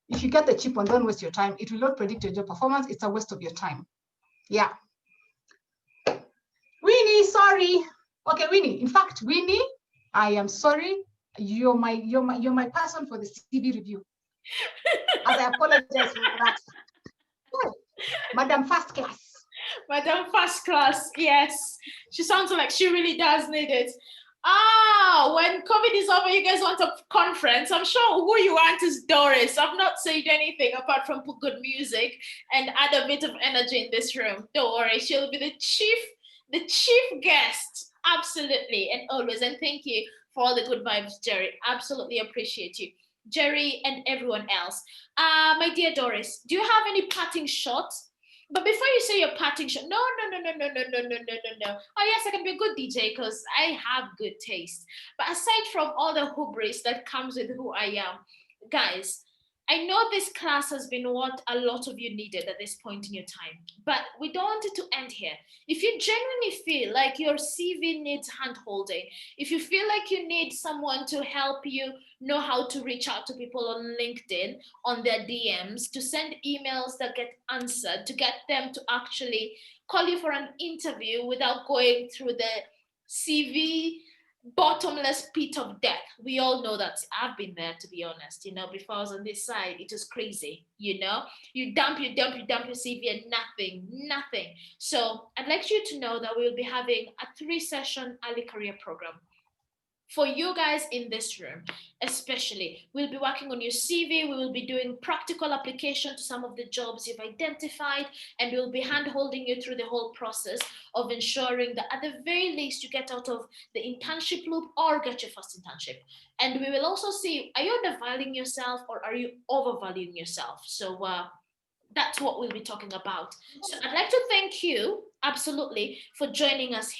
if you get the cheap one, don't waste your time. It will not predict your job performance. It's a waste of your time. Yeah. Winnie, sorry. Okay, Winnie. In fact, Winnie, I am sorry. You're my person for the CV review. As I apologize for that. Oh, Madam First Class. Madam First Class, yes. She sounds like she really does need it. When COVID is over, you guys want a conference. I'm sure who you want is Doris. I've not said anything apart from put good music and add a bit of energy in this room. Don't worry, she'll be the chief guest. Absolutely, and always. And thank you for all the good vibes, Jerry. Absolutely appreciate you, Jerry, and everyone else. My dear Doris, do you have any parting shots? But before you say your parting shot, no. Oh yes, I can be a good DJ because I have good taste. But aside from all the hubris that comes with who I am, guys, I know this class has been what a lot of you needed at this point in your time, but we don't want it to end here. If you genuinely feel like your CV needs hand-holding, if you feel like you need someone to help you know how to reach out to people on LinkedIn, on their DMs, to send emails that get answered, to get them to actually call you for an interview without going through the CV bottomless pit of death. We all know that. I've been there, to be honest. You know, before I was on this side, it was crazy. You know, you dump your CV and nothing. So I'd like you to know that we'll be having a 3-session early career program. For you guys in this room, especially, we'll be working on your CV. We will be doing practical application to some of the jobs you've identified, and we'll be hand-holding you through the whole process of ensuring that at the very least you get out of the internship loop or get your first internship. And we will also see, are you undervaluing yourself or are you overvaluing yourself? So that's what we'll be talking about. So I'd like to thank you, absolutely, for joining us here.